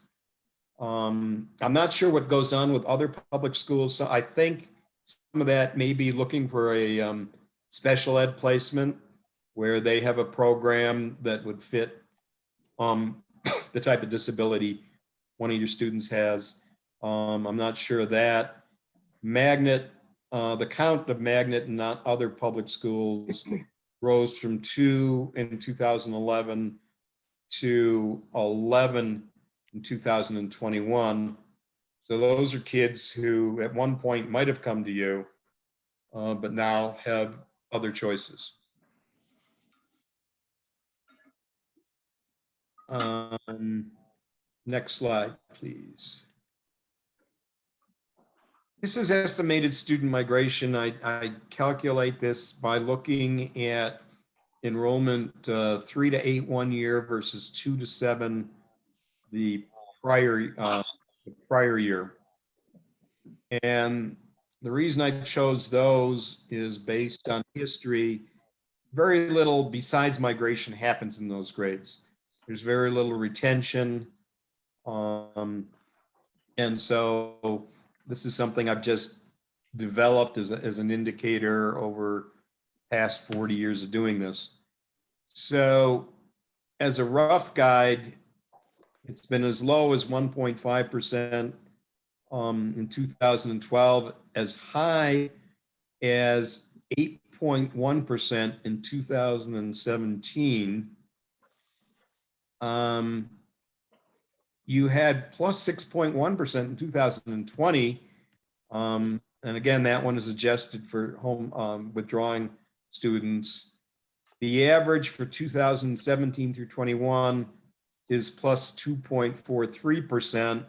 I'm not sure what goes on with other public schools. So I think some of that may be looking for a special ed placement where they have a program that would fit the type of disability one of your students has. I'm not sure of that. Magnet, the count of magnet and not other public schools rose from 2 in 2011 to 11 in 2021. So those are kids who at one point might have come to you, but now have other choices. Next slide, please. This is estimated student migration. I calculate this by looking at enrollment 3 to 8 1 year versus 2 to 7 the prior year. And the reason I chose those is based on history. Very little besides migration happens in those grades. There's very little retention. And so this is something I've just developed as an indicator over past 40 years of doing this. So as a rough guide, it's been as low as 1.5% in 2012, as high as 8.1% in 2017. You had plus 6.1% in 2020. And again, that one is adjusted for home withdrawing students. The average for 2017 through 21 is plus 2.43%.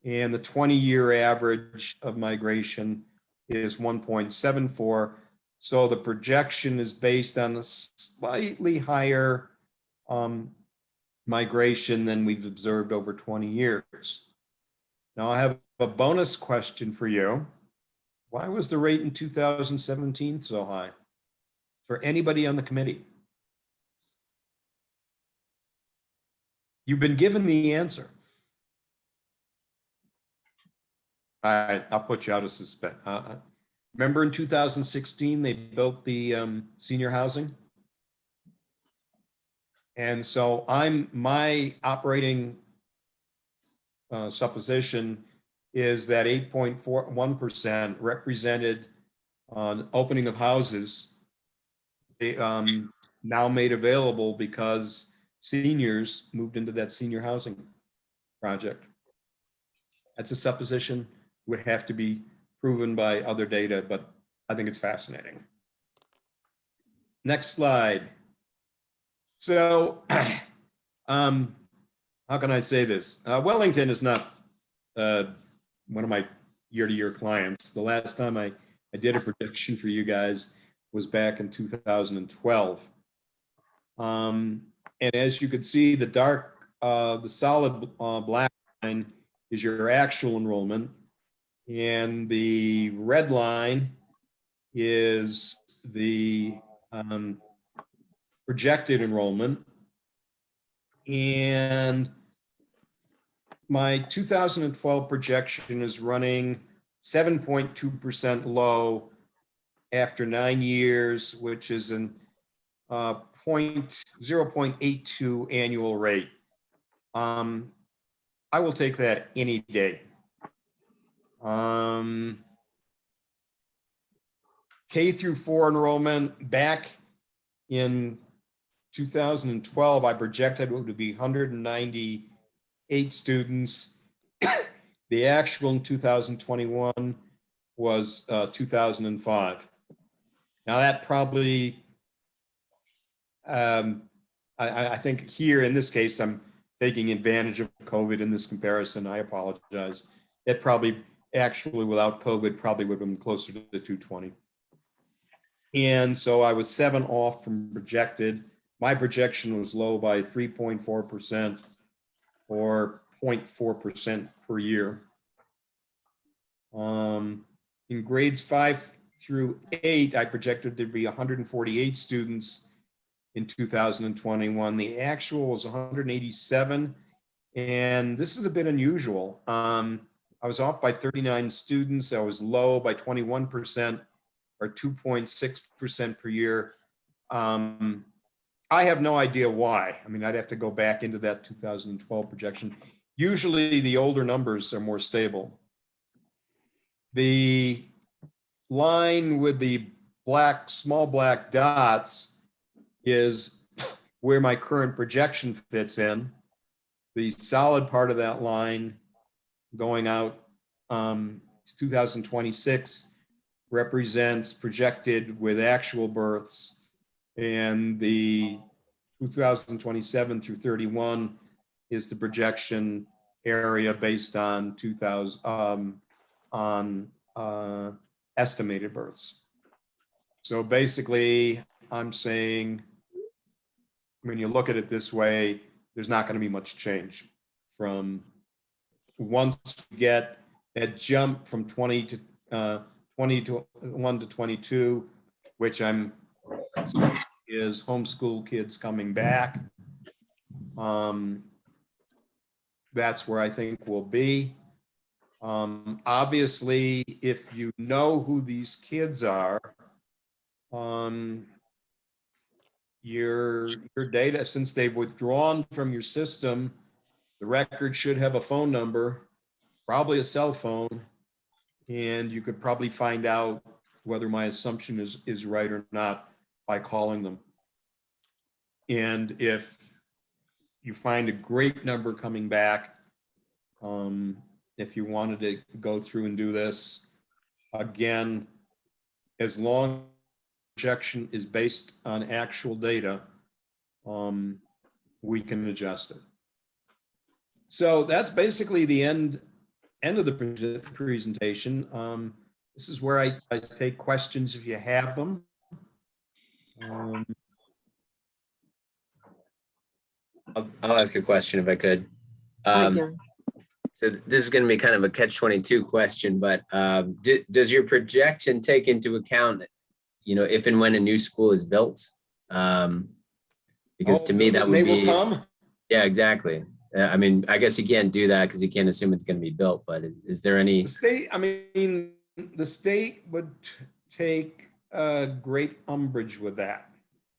And the 20-year average of migration is 1.74. So the projection is based on a slightly higher migration than we've observed over 20 years. Now I have a bonus question for you. Why was the rate in 2017 so high? For anybody on the committee? You've been given the answer. All right, I'll put you out of suspense. Remember in 2016, they built the senior housing? And so my operating supposition is that 8.41% represented on opening of houses now made available because seniors moved into that senior housing project. That's a supposition, would have to be proven by other data, but I think it's fascinating. Next slide. So, how can I say this? Wellington is not one of my year-to-year clients. The last time I did a prediction for you guys was back in 2012. And as you can see, the solid black line is your actual enrollment, and the red line is the projected enrollment. And my 2012 projection is running 7.2% low after 9 years, which is an 0.82 annual rate. I will take that any day. K through 4 enrollment back in 2012, I projected it would be 198 students. The actual in 2021 was 2005. Now that probably, I think here in this case, I'm taking advantage of COVID in this comparison. I apologize. It probably actually without COVID probably would have been closer to the 220. And so I was 7 off from projected. My projection was low by 3.4% or 0.4% per year. In grades 5 through 8, I projected there'd be 148 students in 2021. The actual was 187. And this is a bit unusual. I was off by 39 students. I was low by 21% or 2.6% per year. I have no idea why. I mean, I'd have to go back into that 2012 projection. Usually the older numbers are more stable. The line with the small black dots is where my current projection fits in. The solid part of that line going out 2026 represents projected with actual births, and the 2027 through 31 is the projection area based on estimated births. So basically, I'm saying when you look at it this way, there's not going to be much change from once we get that jump from 21 to 22, which I'm is homeschool kids coming back. That's where I think we'll be. Obviously, if you know who these kids are, your data, since they've withdrawn from your system, the record should have a phone number, probably a cell phone, and you could probably find out whether my assumption is right or not by calling them. And if you find a great number coming back, if you wanted to go through and do this, again, as long as the projection is based on actual data, we can adjust it. So that's basically the end of the presentation. This is where I take questions if you have them. I'll ask a question if I could. Hi, Karen. So this is going to be kind of a catch-22 question, but does your projection take into account, if and when a new school is built? Because to me, that would They will be, come. yeah, exactly. I mean, I guess you can't do that because you can't assume it's going to be built, but is there any? The state would take great umbrage with that.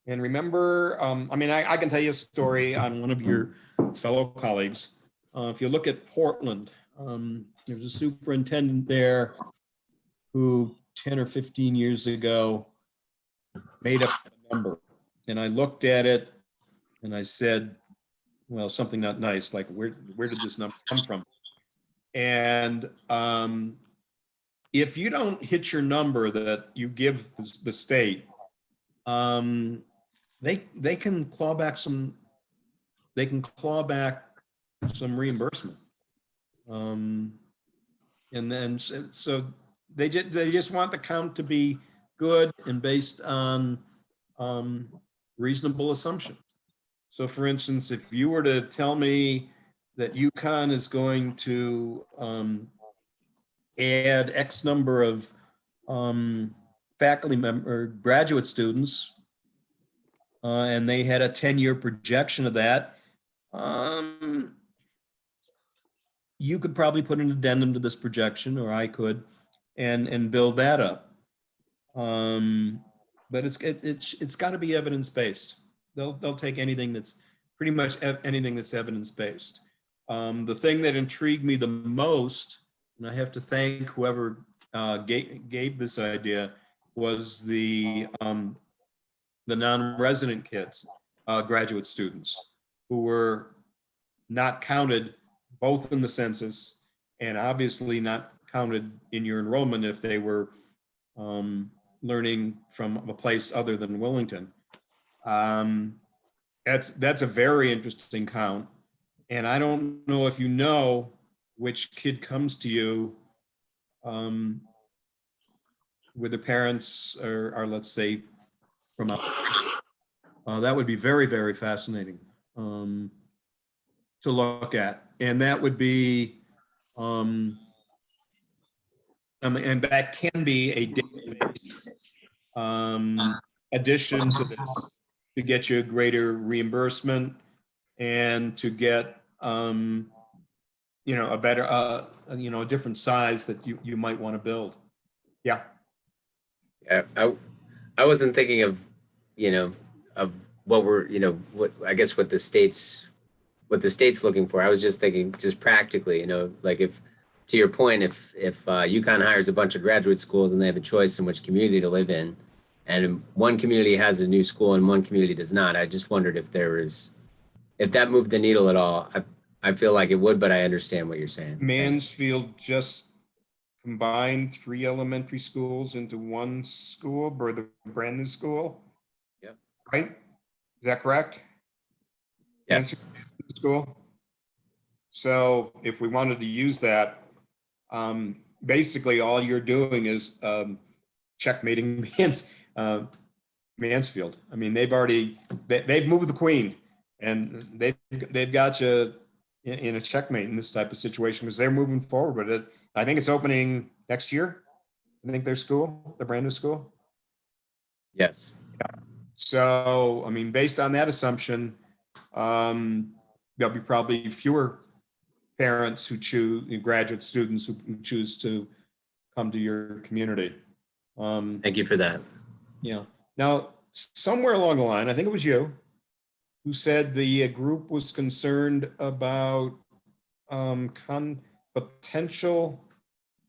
And remember, I can tell you a story on one of your fellow colleagues. If you look at Portland, there's a superintendent there who 10 or 15 years ago made up a number. And I looked at it and I said, well, something not nice, like where did this number come from? And if you don't hit your number that you give the state, they can claw back some reimbursement. And then so they just want the count to be good and based on reasonable assumptions. So for instance, if you were to tell me that UConn is going to add X number of faculty member graduate students, and they had a 10-year projection of that, you could probably put an addendum to this projection, or I could, and build that up. But it's got to be evidence-based. They'll take anything that's pretty much anything that's evidence-based. The thing that intrigued me the most, and I have to thank whoever gave this idea, was the non-resident kids, graduate students, who were not counted both in the census and obviously not counted in your enrollment if they were learning from a place other than Willington. That's a very interesting count. And I don't know if you know which kid comes to you with the parents are let's say from out. That would be very, very fascinating to look at. And that would be, and that can be a addition to this to get you a greater reimbursement and to get, a better, a different size that you might want to build. Yeah. Yeah, I wasn't thinking of, of what we're, what the state's looking for. I was just thinking just practically, like if, to your point, if UConn hires a bunch of graduate schools and they have a choice in which community to live in, and one community has a new school and one community does not, I just wondered if that moved the needle at all. I feel like it would, but I understand what you're saying. Mansfield just combined 3 elementary schools into one school, or the brand new school. Yep. Right? Is that correct? Yes. School. So if we wanted to use that, basically all you're doing is checkmating Mansfield. I mean, they've moved the queen, and they've got you in a checkmate in this type of situation because they're moving forward with it. I think it's opening next year. I think their brand new school. Yes. So, I mean, based on that assumption, there'll be probably fewer parents who choose, graduate students who choose to come to your community. Thank you for that. Yeah. Now, somewhere along the line, I think it was you who said the group was concerned about potential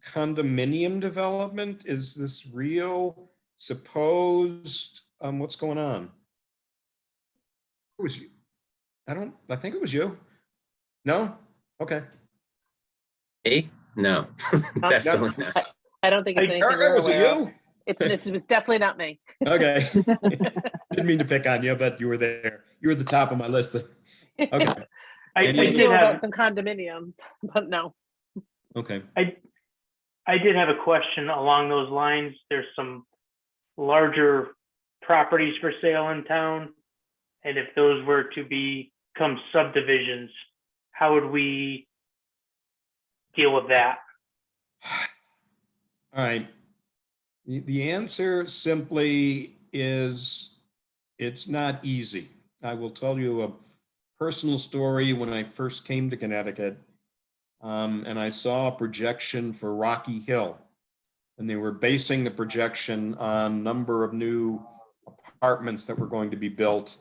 condominium development. Is this real? Supposed? What's going on? It was you. I think it was you. No? Okay. Me? No, definitely not. I don't think it's anything Erica, we're was it aware of. you? It's definitely not me. Okay. Didn't mean to pick on you, but you were there. You were at the top of my list. Okay. We did knew about some condominiums, but no. Okay. I did have a question along those lines. There's some larger properties for sale in town. And if those were to be become subdivisions, how would we deal with that? All right. The answer simply is it's not easy. I will tell you a personal story when I first came to Connecticut, and I saw a projection for Rocky Hill. And they were basing the projection on number of new apartments that were going to be built.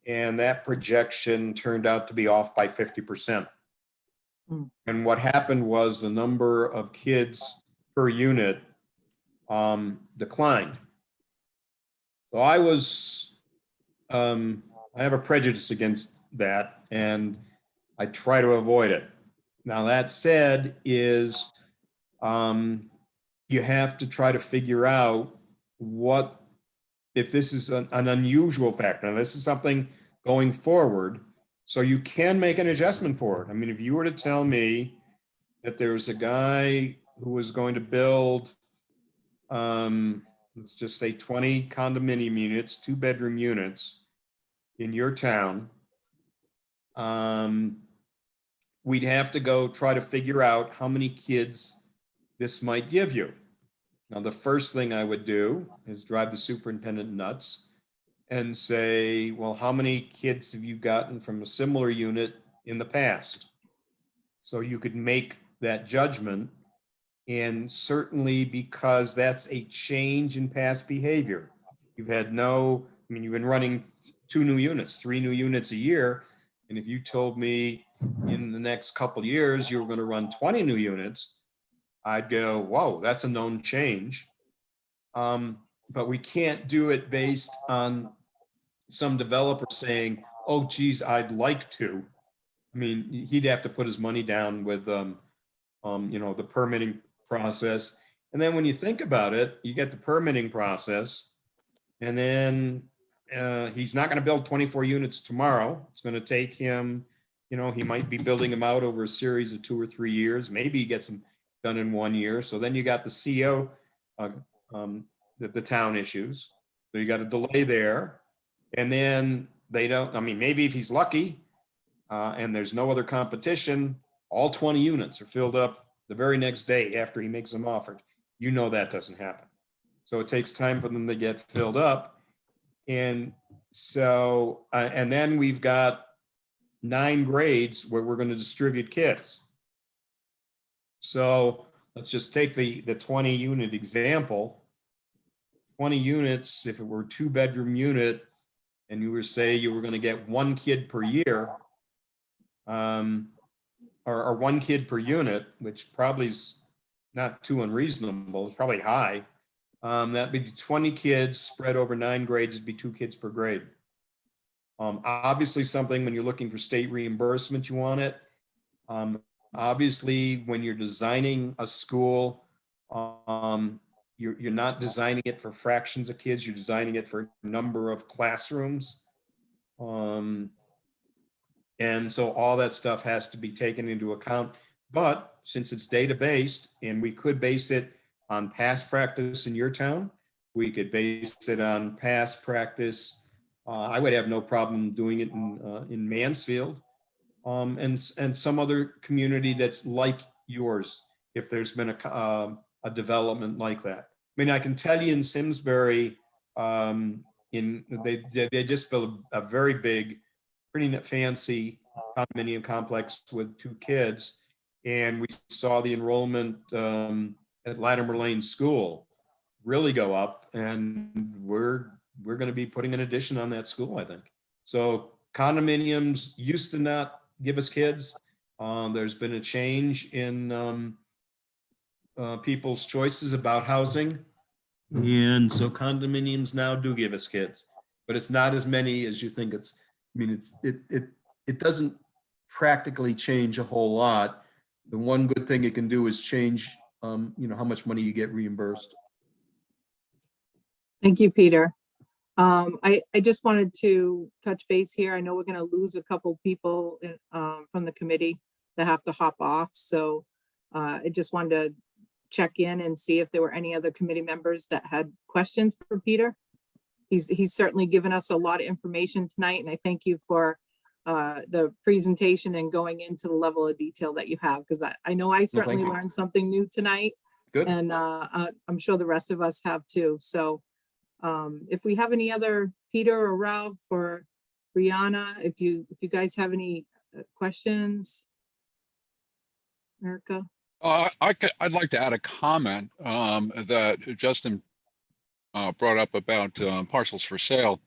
And that projection turned out to be off by 50%. And what happened was the number of kids per unit declined. So I have a prejudice against that, and I try to avoid it. Now, that said, is you have to try to figure out what, if this is an unusual factor. Now, this is something going forward, so you can make an adjustment for it. I mean, if you were to tell me that there's a guy who was going to build, let's just say 20 condominium units, 2-bedroom units in your town, we'd have to go try to figure out how many kids this might give you. Now, the first thing I would do is drive the superintendent nuts and say, well, how many kids have you gotten from a similar unit in the past? So you could make that judgment. And certainly because that's a change in past behavior. You've had you've been running 2 new units, 3 new units a year. And if you told me in the next couple of years, you were going to run 20 new units, I'd go, whoa, that's a known change. But we can't do it based on some developer saying, oh, geez, I'd like to. I mean, he'd have to put his money down with, the permitting process. And then when you think about it, you get the permitting process, and then he's not going to build 24 units tomorrow. It's going to take him, he might be building them out over a series of 2 or 3 years. Maybe he gets them done in 1 year. So then you got the CO, the town issues. So you got a delay there. And then maybe if he's lucky and there's no other competition, all 20 units are filled up the very next day after he makes them offered. That doesn't happen. So it takes time for them to get filled up. And so, and then we've got 9 grades where we're going to distribute kids. So let's just take the 20 unit example. 20 units, if it were a 2-bedroom unit, and you were going to get 1 kid per year, or 1 kid per unit, which probably is not too unreasonable, it's probably high. That'd be 20 kids spread over 9 grades, it'd be 2 kids per grade. Obviously something when you're looking for state reimbursement, you want it. Obviously, when you're designing a school, you're not designing it for fractions of kids, you're designing it for a number of classrooms. And so all that stuff has to be taken into account. But since it's data-based, and we could base it on past practice in your town, we could base it on past practice. I would have no problem doing it in Mansfield, and some other community that's like yours, if there's been a development like that. I mean, I can tell you in Simsbury, they just built a very big, pretty fancy condominium complex with 2 kids, and we saw the enrollment at Latimer Lane School really go up, and we're going to be putting an addition on that school, I think. So condominiums used to not give us kids. There's been a change in people's choices about housing, and so condominiums now do give us kids, but it's not as many as you think it's. I mean, it doesn't practically change a whole lot. The one good thing it can do is change, how much money you get reimbursed. Thank you, Peter. I just wanted to touch base here. I know we're going to lose a couple people from the committee that have to hop off. So I just wanted to check in and see if there were any other committee members that had questions for Peter. He's certainly given us a lot of information tonight, and I thank you for the presentation and going into the level of detail that you have, because I know I certainly you. learned something new tonight, Good. and I'm sure the rest of us have too. So if we have any other, Peter or Ralph or Brianna, if you guys have any questions. Erica? I'd like to add a comment that Justin brought up about parcels for sale.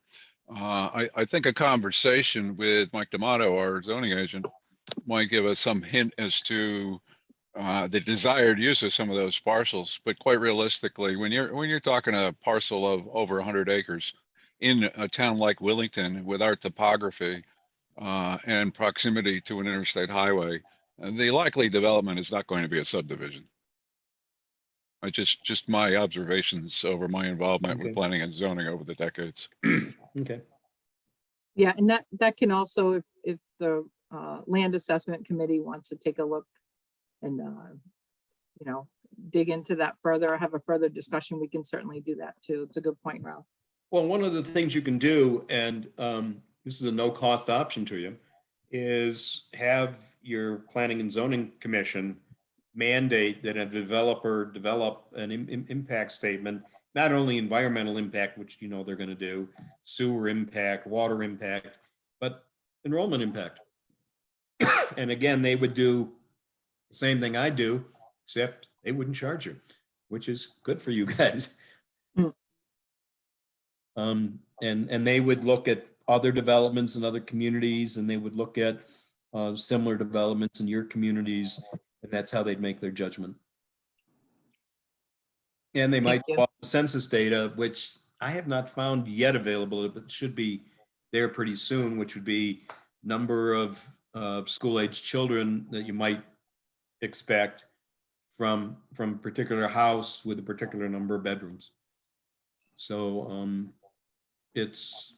I think a conversation with Mike D'Amato, our zoning agent, might give us some hint as to the desired use of some of those parcels. But quite realistically, when you're talking a parcel of over 100 acres in a town like Willington, with our topography and proximity to an interstate highway, the likely development is not going to be a subdivision. I just my observations over my involvement with Okay. planning and zoning over the decades. Okay. Yeah, and that can also, if the land assessment committee wants to take a look and dig into that further or have a further discussion, we can certainly do that too. It's a good point, Ralph. Well, one of the things you can do, and this is a no-cost option to you, is have your planning and zoning commission mandate that a developer develop an impact statement, not only environmental impact, which they're going to do, sewer impact, water impact, but enrollment impact. And again, they would do the same thing I do, except they wouldn't charge you, which is good for you guys. And they would look at other developments in other communities, and they would look at similar developments in your communities, and that's how they'd make their judgment. And they might you. pull out census data, which I have not found yet available, but should be there pretty soon, which would be number of school-aged children that you might expect from a particular house with a particular number of bedrooms. So it's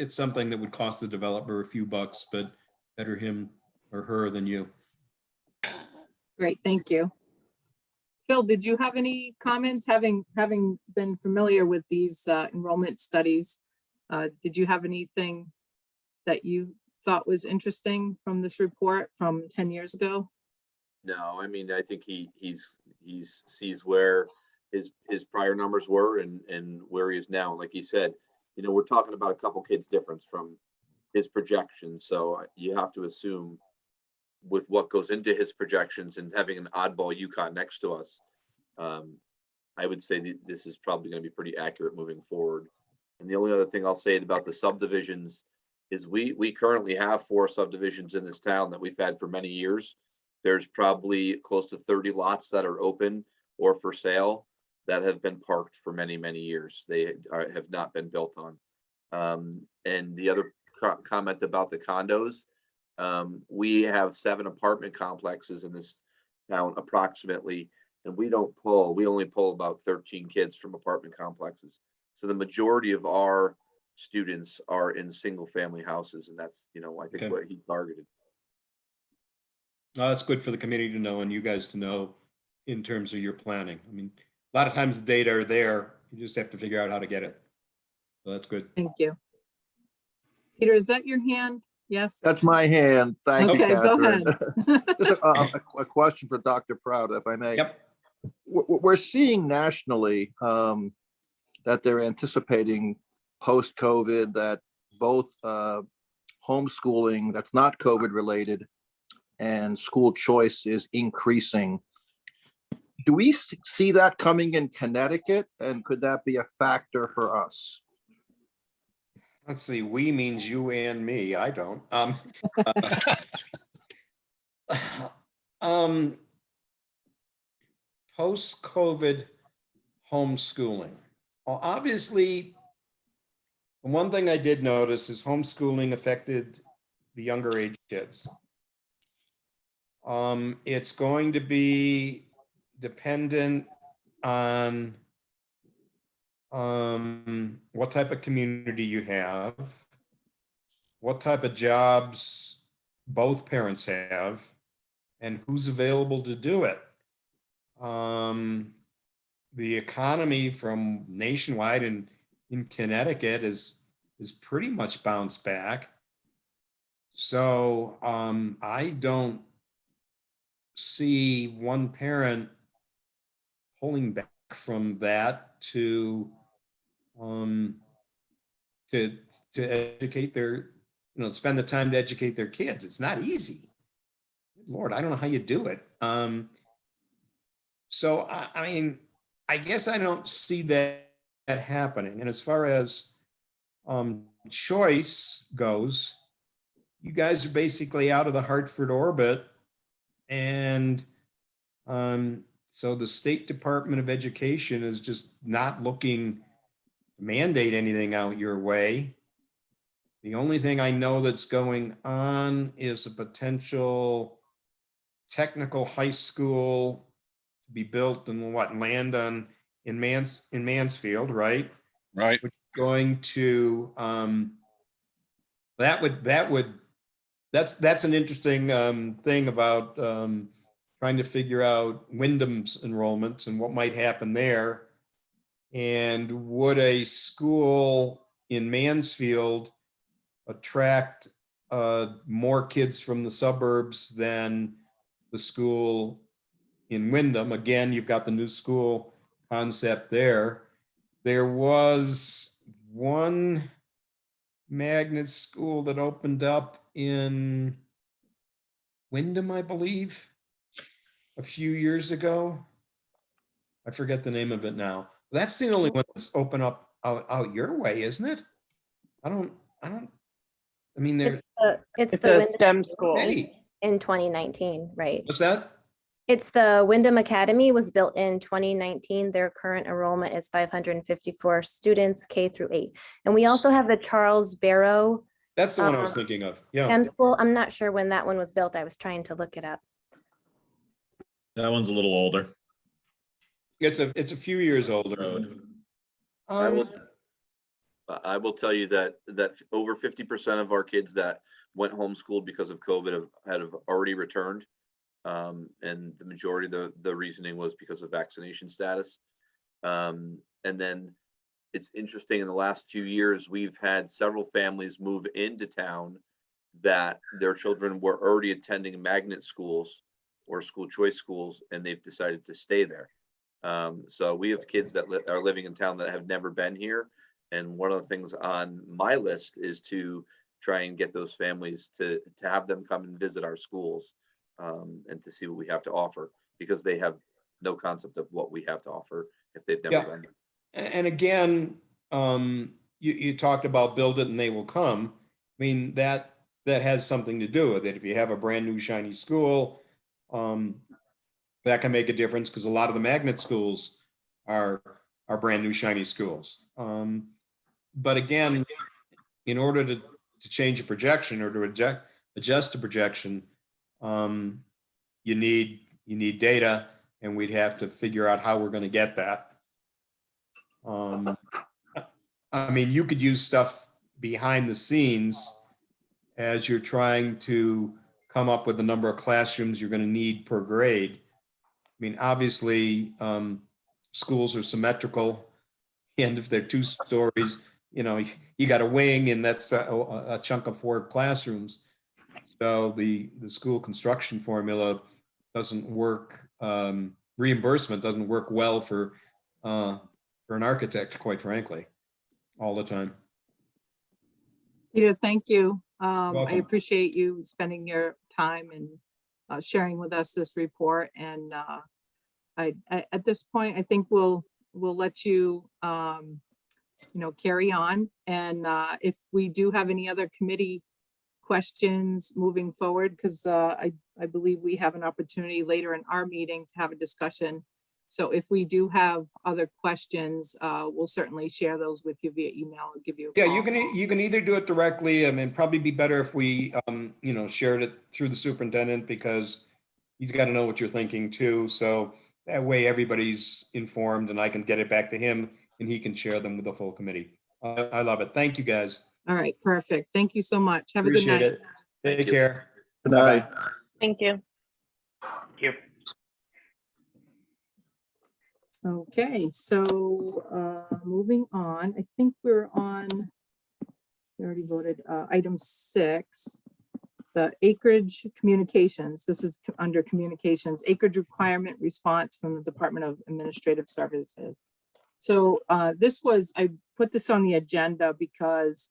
something that would cost the developer a few bucks, but better him or her than you. Great, thank you. Phil, did you have any comments, having been familiar with these enrollment studies? Did you have anything that you thought was interesting from this report from 10 years ago? No, I mean, I think he sees where his prior numbers were and where he is now. Like he said, we're talking about a couple kids difference from his projections. So you have to assume with what goes into his projections and having an oddball UConn next to us, I would say this is probably going to be pretty accurate moving forward. And the only other thing I'll say about the subdivisions is we currently have 4 subdivisions in this town that we've had for many years. There's probably close to 30 lots that are open or for sale that have been parked for many, many years. They have not been built on. And the other comment about the condos, we have 7 apartment complexes in this town approximately, and we only pull about 13 kids from apartment complexes. So the majority of our students are in single family houses, and that's, I think what he targeted. That's good for the committee to know and you guys to know in terms of your planning. I mean, a lot of times the data are there. You just have to figure out how to get it. So that's good. Thank you. Peter, is that your hand? Yes. That's my hand. Thank you, Okay, go Catherine. ahead. Just a question for Dr. Proud, if I may. Yep. We're seeing nationally that they're anticipating post-COVID that both homeschooling that's not COVID related and school choice is increasing. Do we see that coming in Connecticut, and could that be a factor for us? Let's see, we means you and me. I don't. Post-COVID homeschooling. Well, obviously, one thing I did notice is homeschooling affected the younger age kids. It's going to be dependent on what type of community you have, what type of jobs both parents have, and who's available to do it. The economy from nationwide and in Connecticut is pretty much bounced back. So I don't see one parent pulling back from that to educate their, spend the time to educate their kids. It's not easy. Lord, I don't know how you do it. So I mean, I guess I don't see that happening. And as far as choice goes, you guys are basically out of the Hartford orbit. And so the State Department of Education is just not looking to mandate anything out your way. The only thing I know that's going on is a potential technical high school to be built in land in Mansfield, right? Right. Going to that's an interesting thing about trying to figure out Wyndham's enrollments and what might happen there. And would a school in Mansfield attract more kids from the suburbs than the school in Wyndham? Again, you've got the new school concept there. There was one magnet school that opened up in Wyndham, I believe, a few years ago. I forget the name of it now. That's the only one that's open up out your way, isn't it? I mean, It's It's the a Wyndham STEM school. many. in 2019, right? What's that? It's the Wyndham Academy was built in 2019. Their current enrollment is 554 students, K through 8. And we also have the Charles Barrow That's the one I was thinking of. Yeah. STEM school. I'm not sure when that one was built. I was trying to look it up. That one's a little older. It's a few years older. Road. I will tell you that over 50% of our kids that went homeschooled because of COVID have already returned. And the majority of the reasoning was because of vaccination status. And then it's interesting, in the last few years, we've had several families move into town that their children were already attending magnet schools or school choice schools, and they've decided to stay there. So we have kids that are living in town that have never been here. And one of the things on my list is to try and get those families to have them come and visit our schools, and to see what we have to offer, because they have no concept of what we have to offer if they've never been there. And again, you talked about build it and they will come. I mean, that has something to do with it. If you have a brand new shiny school, that can make a difference, because a lot of the magnet schools are brand new shiny schools. But again, in order to change a projection or to adjust a projection, you need data, and we'd have to figure out how we're going to get that. I mean, you could use stuff behind the scenes as you're trying to come up with the number of classrooms you're going to need per grade. I mean, obviously, schools are symmetrical, and if they're 2 stories, you got a wing, and that's a chunk of 4 classrooms. So the school construction formula doesn't work. Reimbursement doesn't work well for an architect, quite frankly, all the time. Peter, thank you. I Welcome. appreciate you spending your time and sharing with us this report. And at this point, I think we'll let you, carry on. And if we do have any other committee questions moving forward, because I believe we have an opportunity later in our meeting to have a discussion. So if we do have other questions, we'll certainly share those with you via email and give you a Yeah, call. you can either do it directly. I mean, probably be better if we, shared it through the superintendent, because he's got to know what you're thinking too. So that way everybody's informed, and I can get it back to him, and he can share them with the full committee. I love it. Thank you, guys. All right, perfect. Thank you so much. Have a good Appreciate night. it. Take Thank you. care. Good night. Bye-bye. Thank you. Yep. Okay, so moving on, I think we're on, we already voted, item 6. the Acreage Communications, this is under Communications, Acreage Requirement Response from the Department of Administrative Services. So this was, I put this on the agenda because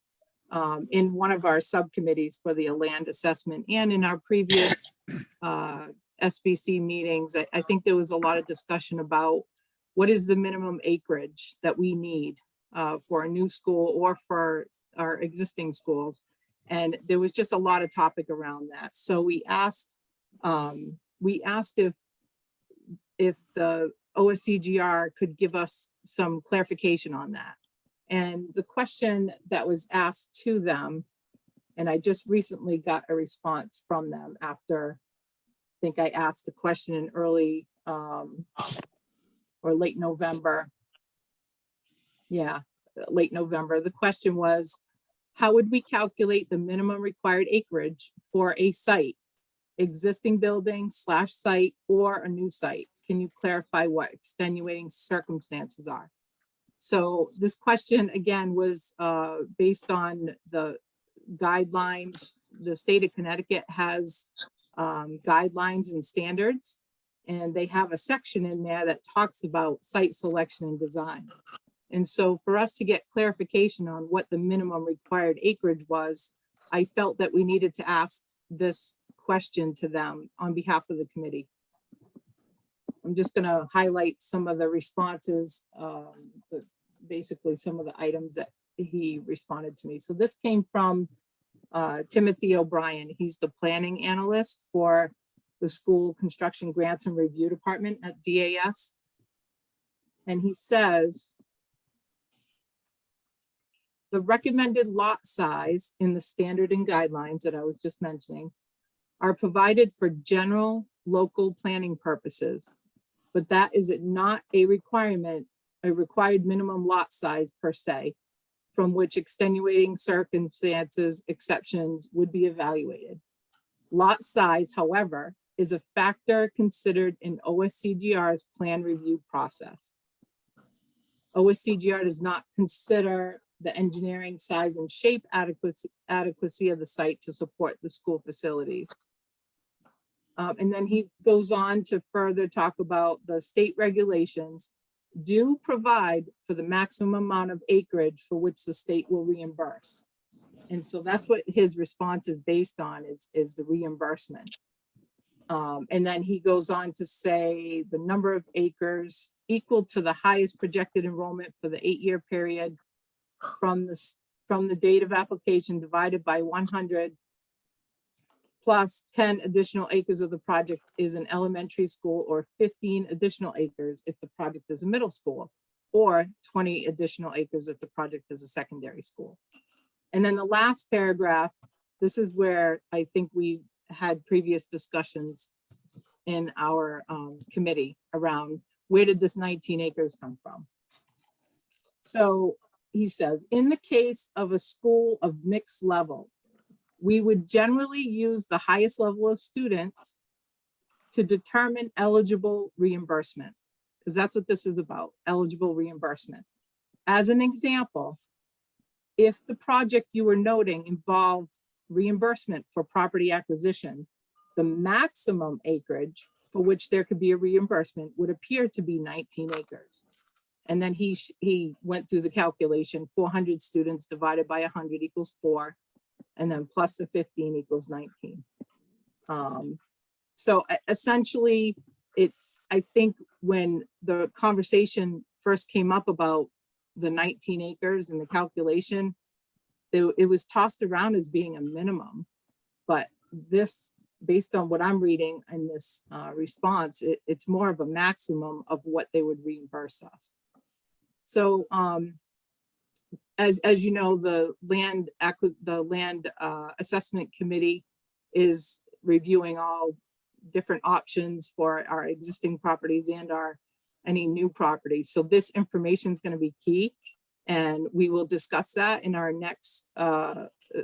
in one of our subcommittees for the land assessment and in our previous SBC meetings, I think there was a lot of discussion about what is the minimum acreage that we need for a new school or for our existing schools. And there was just a lot of topic around that. So we asked if the OSCGR could give us some clarification on that. And the question that was asked to them, and I just recently got a response from them after, I think I asked the question in early or late November. Yeah, late November. The question was, how would we calculate the minimum required acreage for a site, existing building / site, or a new site? Can you clarify what extenuating circumstances are? So this question again was based on the guidelines. The state of Connecticut has guidelines and standards, and they have a section in there that talks about site selection and design. And so for us to get clarification on what the minimum required acreage was, I felt that we needed to ask this question to them on behalf of the committee. I'm just going to highlight some of the responses, basically some of the items that he responded to me. So this came from Timothy O'Brien. He's the planning analyst for the School Construction Grants and Review Department at DAS. And he says, the recommended lot size in the standard and guidelines that I was just mentioning are provided for general local planning purposes, but that is not a requirement, a required minimum lot size per se, from which extenuating circumstances exceptions would be evaluated. Lot size, however, is a factor considered in OSCGR's plan review process. OSCGR does not consider the engineering size and shape adequacy of the site to support the school facilities. And then he goes on to further talk about the state regulations do provide for the maximum amount of acreage for which the state will reimburse. And so that's what his response is based on, is the reimbursement. And then he goes on to say the number of acres equal to the highest projected enrollment for the 8-year period from the date of application divided by 100 plus 10 additional acres of the project is an elementary school, or 15 additional acres if the project is a middle school, or 20 additional acres if the project is a secondary school. And then the last paragraph, this is where I think we had previous discussions in our committee around where did this 19 acres come from? So he says, in the case of a school of mixed level, we would generally use the highest level of students to determine eligible reimbursement, because that's what this is about, eligible reimbursement. As an example, if the project you were noting involved reimbursement for property acquisition, the maximum acreage for which there could be a reimbursement would appear to be 19 acres. And then he went through the calculation, 400 students divided by 100 equals 4, and then plus the 15 equals 19. So essentially, I think when the conversation first came up about the 19 acres and the calculation, it was tossed around as being a minimum. But this, based on what I'm reading in this response, it's more of a maximum of what they would reimburse us. So as you know, the land assessment committee is reviewing all different options for our existing properties and any new properties. So this information is going to be key, and we will discuss that in our next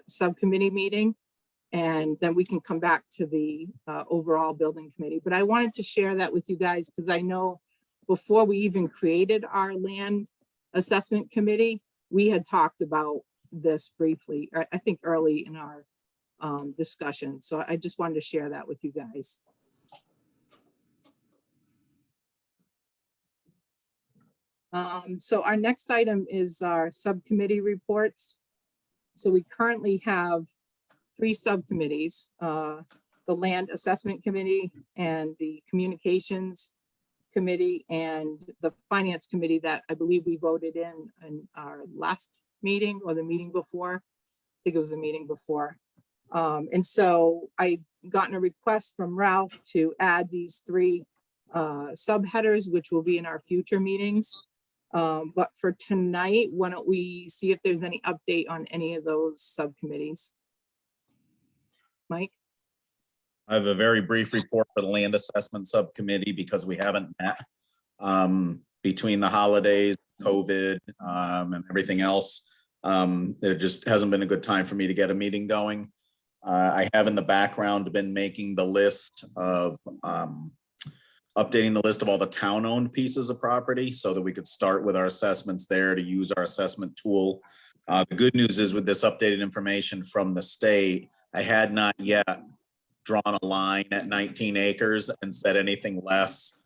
subcommittee meeting, and then we can come back to the overall building committee. But I wanted to share that with you guys because I know before we even created our land assessment committee, we had talked about this briefly, I think early in our discussion. So I just wanted to share that with you guys. So our next item is our subcommittee reports. So we currently have 3 subcommittees, the Land Assessment Committee and the Communications Committee and the Finance Committee that I believe we voted in our last meeting or the meeting before. I think it was the meeting before. And so I gotten a request from Ralph to add these 3 subheaders, which will be in our future meetings. But for tonight, why don't we see if there's any update on any of those subcommittees? Mike? I have a very brief report for the Land Assessment Subcommittee because we haven't met between the holidays, COVID, and everything else. There just hasn't been a good time for me to get a meeting going. I have in the background been making the list of updating the list of all the town-owned pieces of property so that we could start with our assessments there to use our assessment tool. The good news is with this updated information from the state, I had not yet drawn a line at 19 acres and said anything less,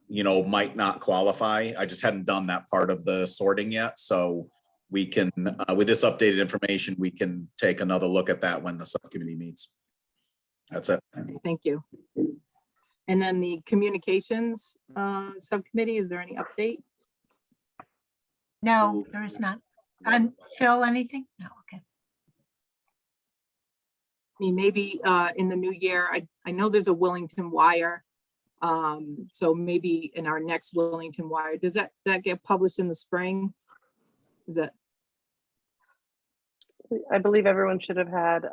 you know, might not qualify. I just hadn't done that part of the sorting yet. So we can, with this updated information, we can take another look at that when the subcommittee meets. That's it. Okay, thank you. And then the Communications Subcommittee, is there any update? No, there is not. And Phil, anything? No, okay. I mean, maybe in the new year, I know there's a Willington wire. So maybe in our next Willington wire, does that get published in the spring? Is that? I believe everyone should have had,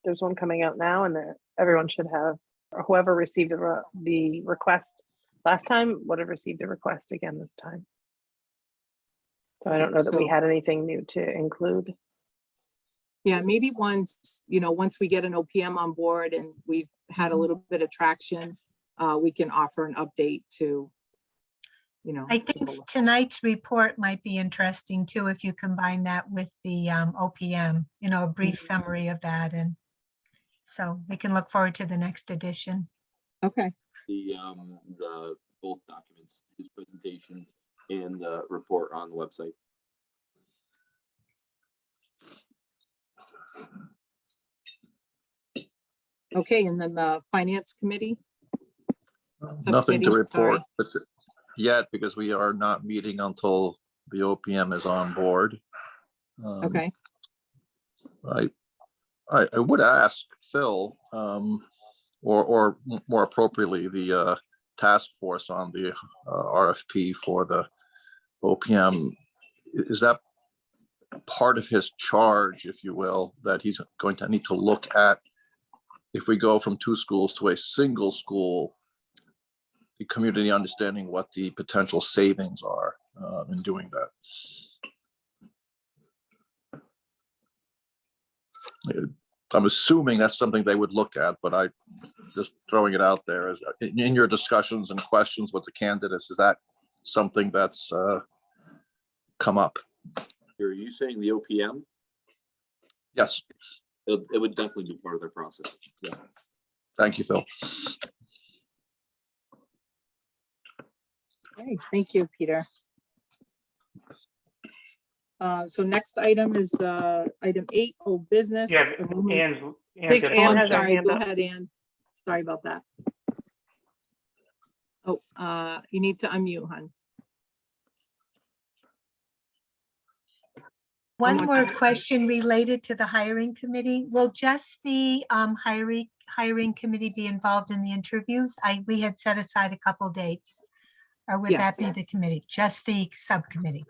there's one coming out now and everyone should have, or whoever received the request last time would have received the request again this time. So I don't know that we had anything new to include. Yeah, maybe once, you know, once we get an OPM on board and we've had a little bit of traction, we can offer an update to, you know. I think tonight's report might be interesting too, if you combine that with the OPM, you know, a brief summary of that. And so we can look forward to the next edition. Okay. The both documents, his presentation and the report on the website. Okay, and then the Finance Committee? Nothing to Subcommittee, report yet because we are not meeting until the OPM is on board. Okay. I would ask Phil, or more appropriately, the task force on the RFP for the OPM. Is that part of his charge, if you will, that he's going to need to look at if we go from 2 schools to a single school, the community understanding what the potential savings are in doing that? I'm assuming that's something they would look at, but I just throwing it out there as in your discussions and questions with the candidates, is that something that's come up? Are you saying the OPM? Yes. It would definitely be part of their process. Yeah. Thank you, Phil. Okay, thank you, Peter. So next item is item 8, old business. Yeah, Enrollment. Anne's got a Ann, question. sorry, go ahead, Ann. Sorry about that. Oh, you need to unmute, hon. One more more time. question related to the hiring committee. Will just the hiring committee be involved in the interviews? We had set aside a couple dates. Or would Yes. that be the committee, just the subcommittee?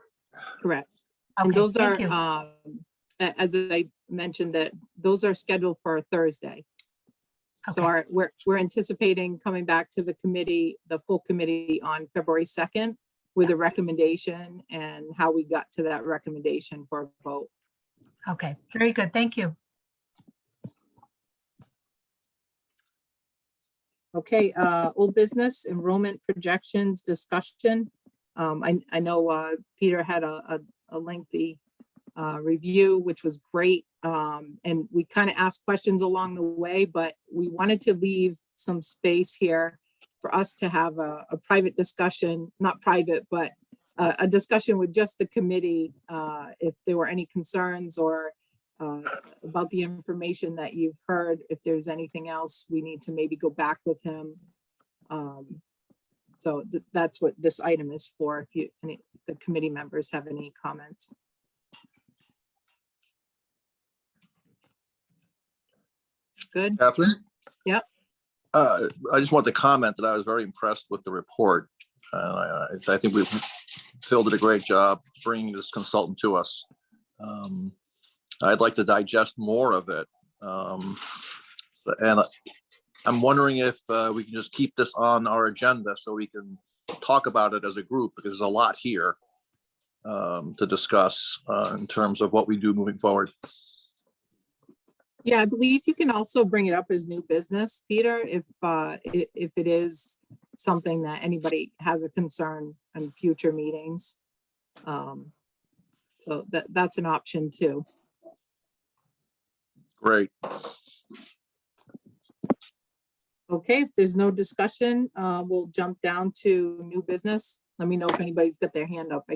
Correct. And Okay, those thank you. are, as I mentioned, that those are scheduled for Thursday. So Okay. we're anticipating coming back to the committee, the full committee on February 2nd with a recommendation and how we got to that recommendation for a vote. Okay, very good. Thank you. Okay, old business, enrollment projections discussion. I know Peter had a lengthy review, which was great. And we kind of asked questions along the way, but we wanted to leave some space here for us to have a private discussion, not private, but a discussion with just the committee, if there were any concerns or about the information that you've heard, if there's anything else we need to maybe go back with him. So that's what this item is for, if the committee members have any comments. Good. Catherine? Yep. I just want to comment that I was very impressed with the report. I think we've Phil did a great job bringing this consultant to us. I'd like to digest more of it. And I'm wondering if we can just keep this on our agenda so we can talk about it as a group, because there's a lot here to discuss in terms of what we do moving forward. Yeah, I believe you can also bring it up as new business, Peter, if it is something that anybody has a concern in future meetings. So that's an option too. Great. Okay, if there's no discussion, we'll jump down to new business. Let me know if anybody's got their hand up.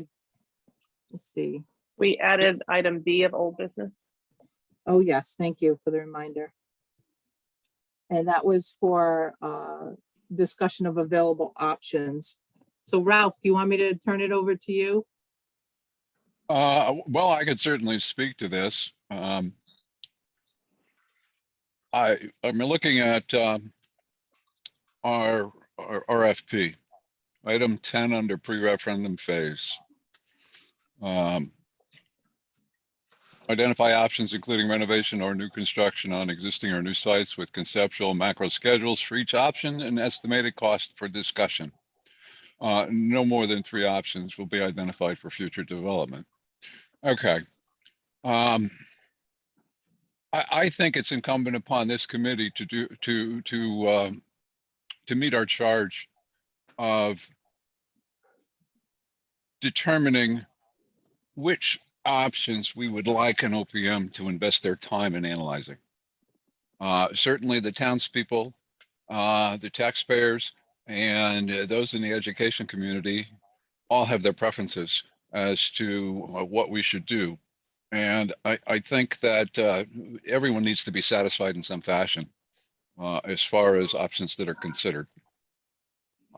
Let's see. We added item B of old business. Oh, yes, thank you for the reminder. And that was for discussion of available options. So Ralph, do you want me to turn it over to you? Well, I could certainly speak to this. I'm looking at our RFP, item 10 under pre-referendum phase. Identify options including renovation or new construction on existing or new sites with conceptual macro schedules for each option and estimated cost for discussion. No more than 3 options will be identified for future development. Okay. I think it's incumbent upon this committee to meet our charge of determining which options we would like an OPM to invest their time in analyzing. Certainly the townspeople, the taxpayers, and those in the education community all have their preferences as to what we should do. And I think that everyone needs to be satisfied in some fashion as far as options that are considered.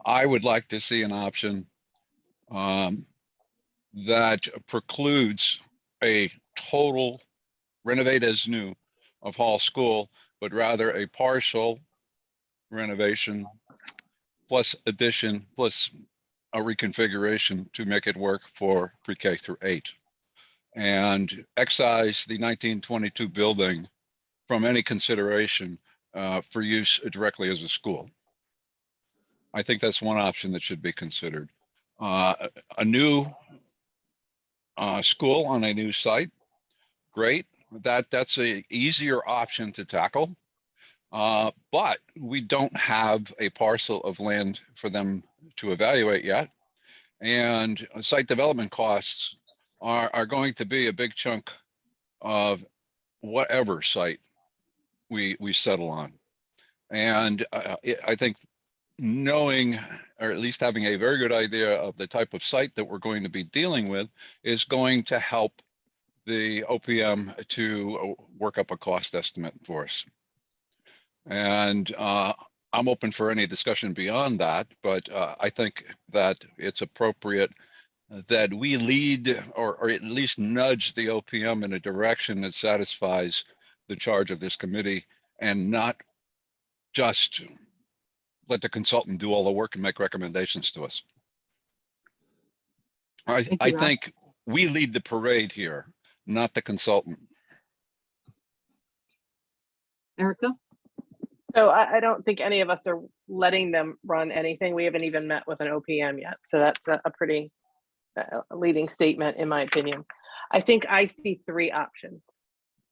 I would like to see an option that precludes a total renovate as new of Hall School, but rather a partial renovation plus addition plus a reconfiguration to make it work for pre-K through 8, and excise the 1922 building from any consideration for use directly as a school. I think that's one option that should be considered. A new school on a new site, great. That's a easier option to tackle, but we don't have a parcel of land for them to evaluate yet, and site development costs are going to be a big chunk of whatever site we settle on. And I think knowing, or at least having a very good idea of the type of site that we're going to be dealing with is going to help the OPM to work up a cost estimate for us. And I'm open for any discussion beyond that, but I think that it's appropriate that we lead or at least nudge the OPM in a direction that satisfies the charge of this committee, and not just let the consultant do all the work and make recommendations to us. I think we lead the parade here, not the consultant. Erica? So I don't think any of us are letting them run anything. We haven't even met with an OPM yet. So that's a pretty leading statement, in my opinion. I think I see 3 options: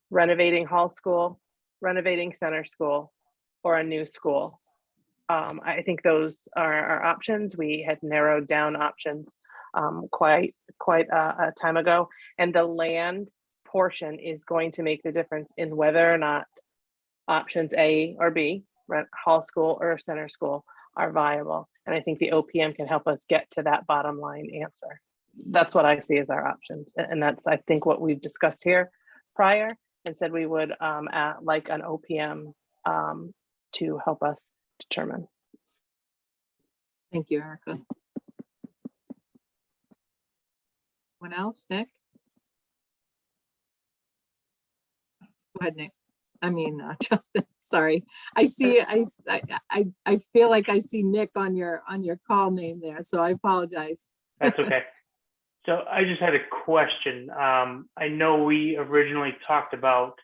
renovating Hall School, renovating Center School, or a new school. I think those are our options. We had narrowed down options quite a time ago, and the land portion is going to make the difference in whether or not options A or B, rent hall school or center school, are viable. And I think the OPM can help us get to that bottom line answer. That's what I see as our options. And that's, I think, what we've discussed here prior and said we would like an OPM to help us determine. Thank you, Erica. Anyone else? Nick? Go ahead, Nick. I mean, Justin, sorry. I see, I feel like I see Nick on your call name there, so I apologize. That's okay. So I just had a question. I know we originally talked about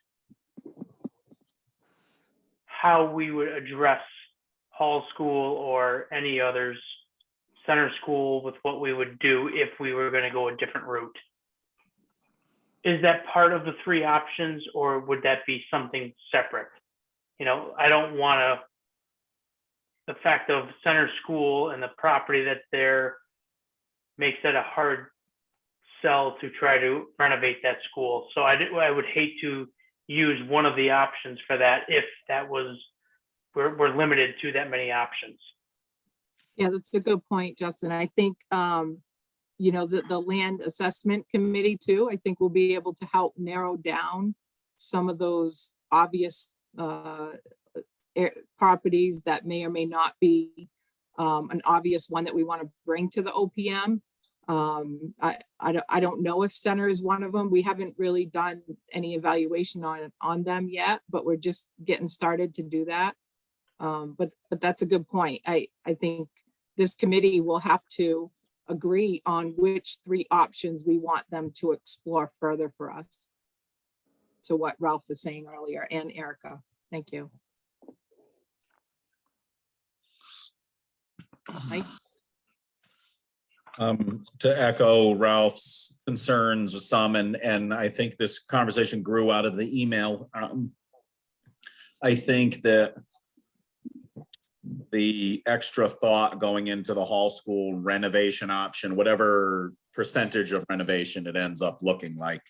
how we would address hall school or any others, center school, with what we would do if we were going to go a different route. Is that part of the three options, or would that be something separate? You know, I don't want to, the fact of center school and the property that's there makes that a hard sell to try to renovate that school. So I would hate to use one of the options for that if that was, we're limited to that many options. Yeah, that's a good point, Justin. I think, you know, the land assessment committee too, I think will be able to help narrow down some of those obvious properties that may or may not be an obvious one that we want to bring to the OPM. I don't know if center is one of them. We haven't really done any evaluation on them yet, but we're just getting started to do that. But that's a good point. I think this committee will have to agree on which three options we want them to explore further for us. To what Ralph was saying earlier, and Erica, thank you. Mike? To echo Ralph's concerns, some, and I think this conversation grew out of the email. I think that the extra thought going into the hall school renovation option, whatever percentage of renovation it ends up looking like,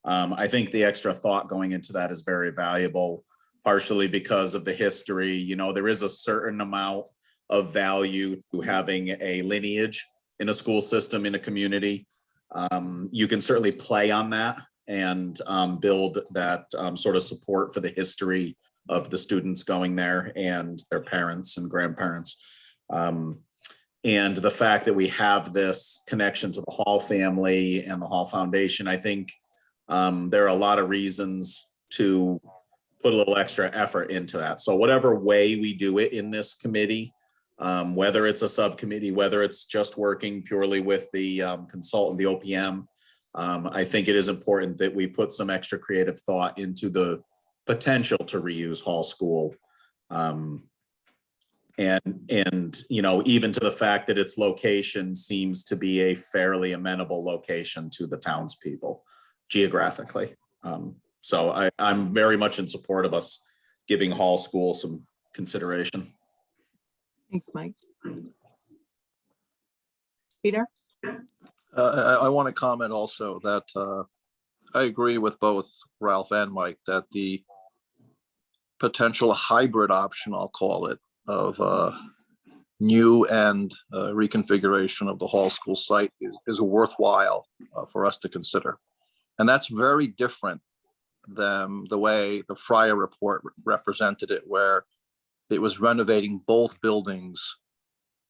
I think the extra thought going into that is very valuable, partially because of the history. You know, there is a certain amount of value to having a lineage in a school system, in a community. You can certainly play on that and build that sort of support for the history of the students going there and their parents and grandparents. And the fact that we have this connection to the Hall family and the Hall Foundation, I think there are a lot of reasons to put a little extra effort into that. So whatever way we do it in this committee, whether it's a subcommittee, whether it's just working purely with the consultant, the OPM, I think it is important that we put some extra creative thought into the potential to reuse hall school. And you know, even to the fact that its location seems to be a fairly amenable location to the townspeople geographically. So I'm very much in support of us giving hall school some consideration. Thanks, Mike. Peter? I want to comment also that I agree with both Ralph and Mike that the potential hybrid option, I'll call it, of new and reconfiguration of the hall school site is worthwhile for us to consider. And that's very different than the way the Fryer report represented it, where it was renovating both buildings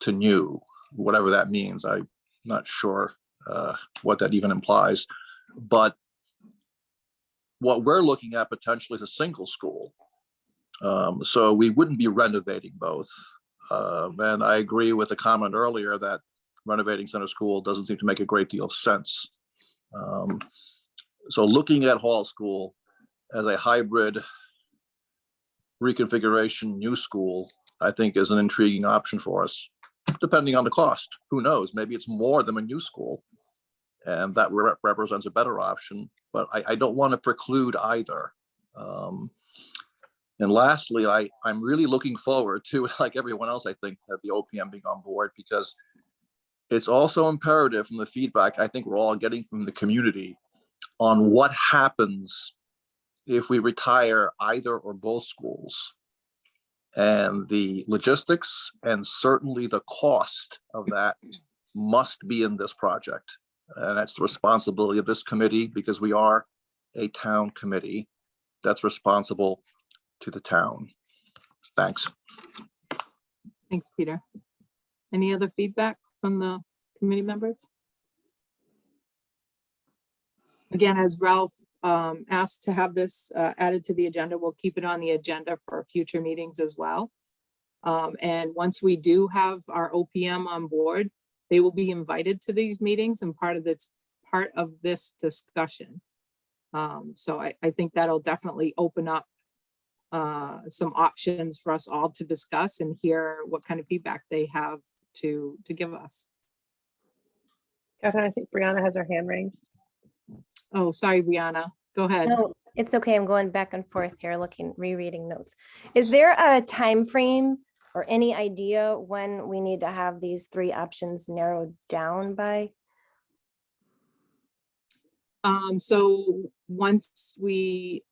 to new, whatever that means. I'm not sure what that even implies. But what we're looking at potentially is a single school. So we wouldn't be renovating both. And I agree with the comment earlier that renovating center school doesn't seem to make a great deal of sense. So looking at hall school as a hybrid reconfiguration new school, I think is an intriguing option for us, depending on the cost. Who knows? Maybe it's more than a new school, and that represents a better option, but I don't want to preclude either. And lastly, I'm really looking forward to, like everyone else, I think, that the OPM being on board, because it's also imperative from the feedback I think we're all getting from the community on what happens if we retire either or both schools. And the logistics and certainly the cost of that must be in this project. And that's the responsibility of this committee, because we are a town committee that's responsible to the town. Thanks. Thanks, Peter. Any other feedback from the committee members? Again, as Ralph asked to have this added to the agenda, we'll keep it on the agenda for future meetings as well. And once we do have our OPM on board, they will be invited to these meetings and part of this discussion. So I think that'll definitely open up some options for us all to discuss and hear what kind of feedback they have to give us. Catherine, I think Brianna has her hand raised. Oh, sorry, Brianna, go ahead. No, it's okay. I'm going back and forth here, rereading notes. Is there a time frame or any idea when we need to have these three options narrowed down by? So once we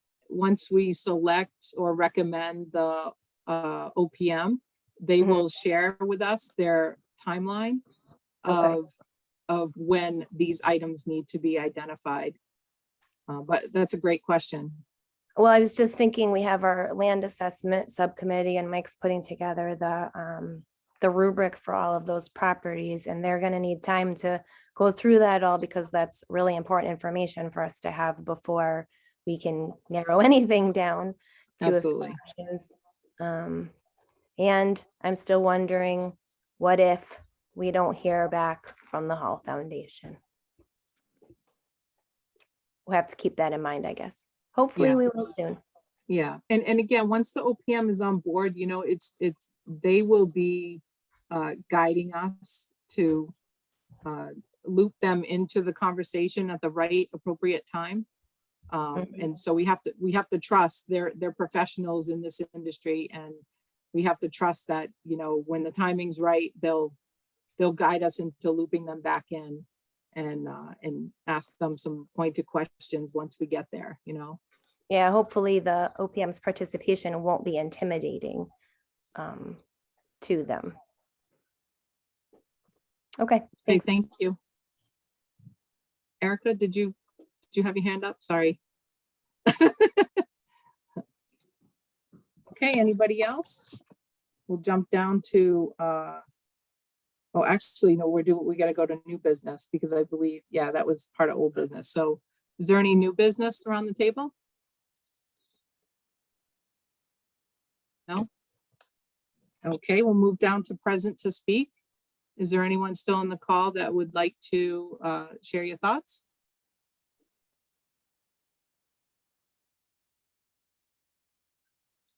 select or recommend the OPM, they will share with us their timeline of when these items need to be identified. But that's a great question. Well, I was just thinking we have our land assessment subcommittee and Mike's putting together the rubric for all of those properties, and they're going to need time to go through that all, because that's really important information for us to have before we can narrow anything down to a few Absolutely. options. And I'm still wondering, what if we don't hear back from the Hall Foundation? We'll have to keep that in mind, I guess. Hopefully Yeah. we will soon. Yeah, and again, once the OPM is on board, you know, they will be guiding us to loop them into the conversation at the right appropriate time. And so we have to trust they're professionals in this industry, and we have to trust that, you know, when the timing's right, they'll guide us into looping them back in and ask them some pointed questions once we get there, you know. Yeah, hopefully the OPM's participation won't be intimidating to them. Okay, Okay, thanks. thank you. Erica, did you have your hand up? Sorry. Okay, anybody else? We'll jump down to, oh, actually, no, we gotta go to new business, because I believe, yeah, that was part of old business. So is there any new business around the table? No? Okay, we'll move down to present to speak. Is there anyone still on the call that would like to share your thoughts?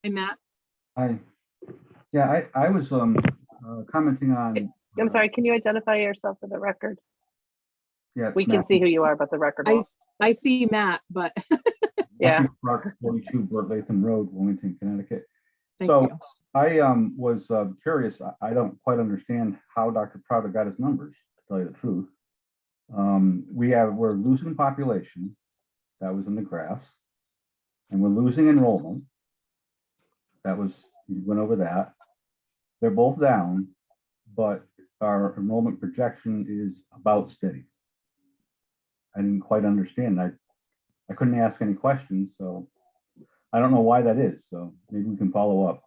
Hey, Matt. Hi. Yeah, I was commenting on. I'm sorry, can you identify yourself for the record? Yeah. We can see who you are, but the record won't. I see Matt, but Yeah. 42 Latham Road, Wilmington, Connecticut. thank So you. I was curious. I don't quite understand how Dr. Prouder got his numbers, to tell you the truth. We're losing population. That was in the graphs. And we're losing enrollment. That was, you went over that. They're both down, but our enrollment projection is about steady. I didn't quite understand. I couldn't ask any questions, so I don't know why that is. So maybe we can follow up.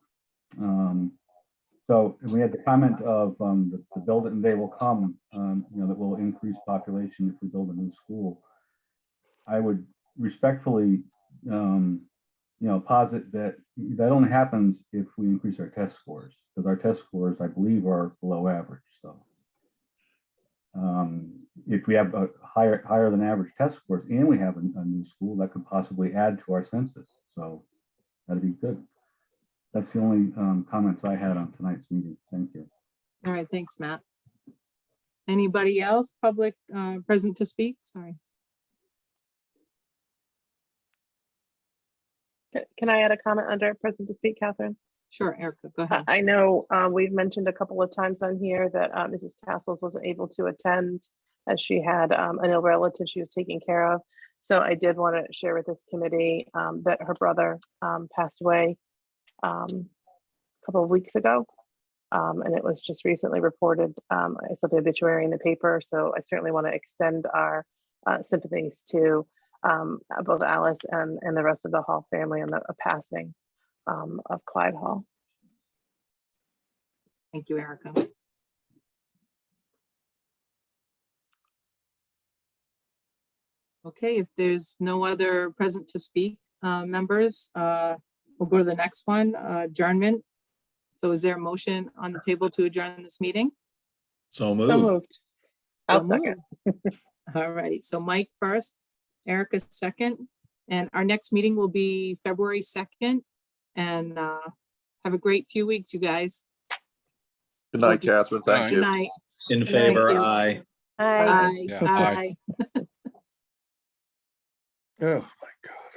So we had the comment of the build it and they will come, you know, that will increase population if we build a new school. I would respectfully, you know, posit that only happens if we increase our test scores, because our test scores, I believe, are below average. So if we have a higher than average test scores and we have a new school, that could possibly add to our census. So that'd be good. That's the only comments I had on tonight's meeting. Thank you. All right, thanks, Matt. Anybody else, public present to speak? Sorry. Can I add a comment under present to speak, Catherine? Sure, Erica, go ahead. I know we've mentioned a couple of times on here that Mrs. Castles wasn't able to attend as she had an ill relative she was taking care of. So I did want to share with this committee that her brother passed away a couple of weeks ago. And it was just recently reported. I saw the obituary in the paper, so I certainly want to extend our sympathies to both Alice and the rest of the Hall family on the passing of Clyde Hall. Thank you, Erica. Okay, if there's no other present to speak, members, we'll go to the next one, adjournment. So is there a motion on the table to adjourn this meeting? So So moved. moved. I'll So second. moved. All right, so Mike first, Erica second, and our next meeting will be February 2nd. And have a great few weeks, you guys. Good night, Catherine. Thank Good you. Good night. In Thank favor, you. aye. Hi. Bye. Yeah, bye. Bye. Oh, my God.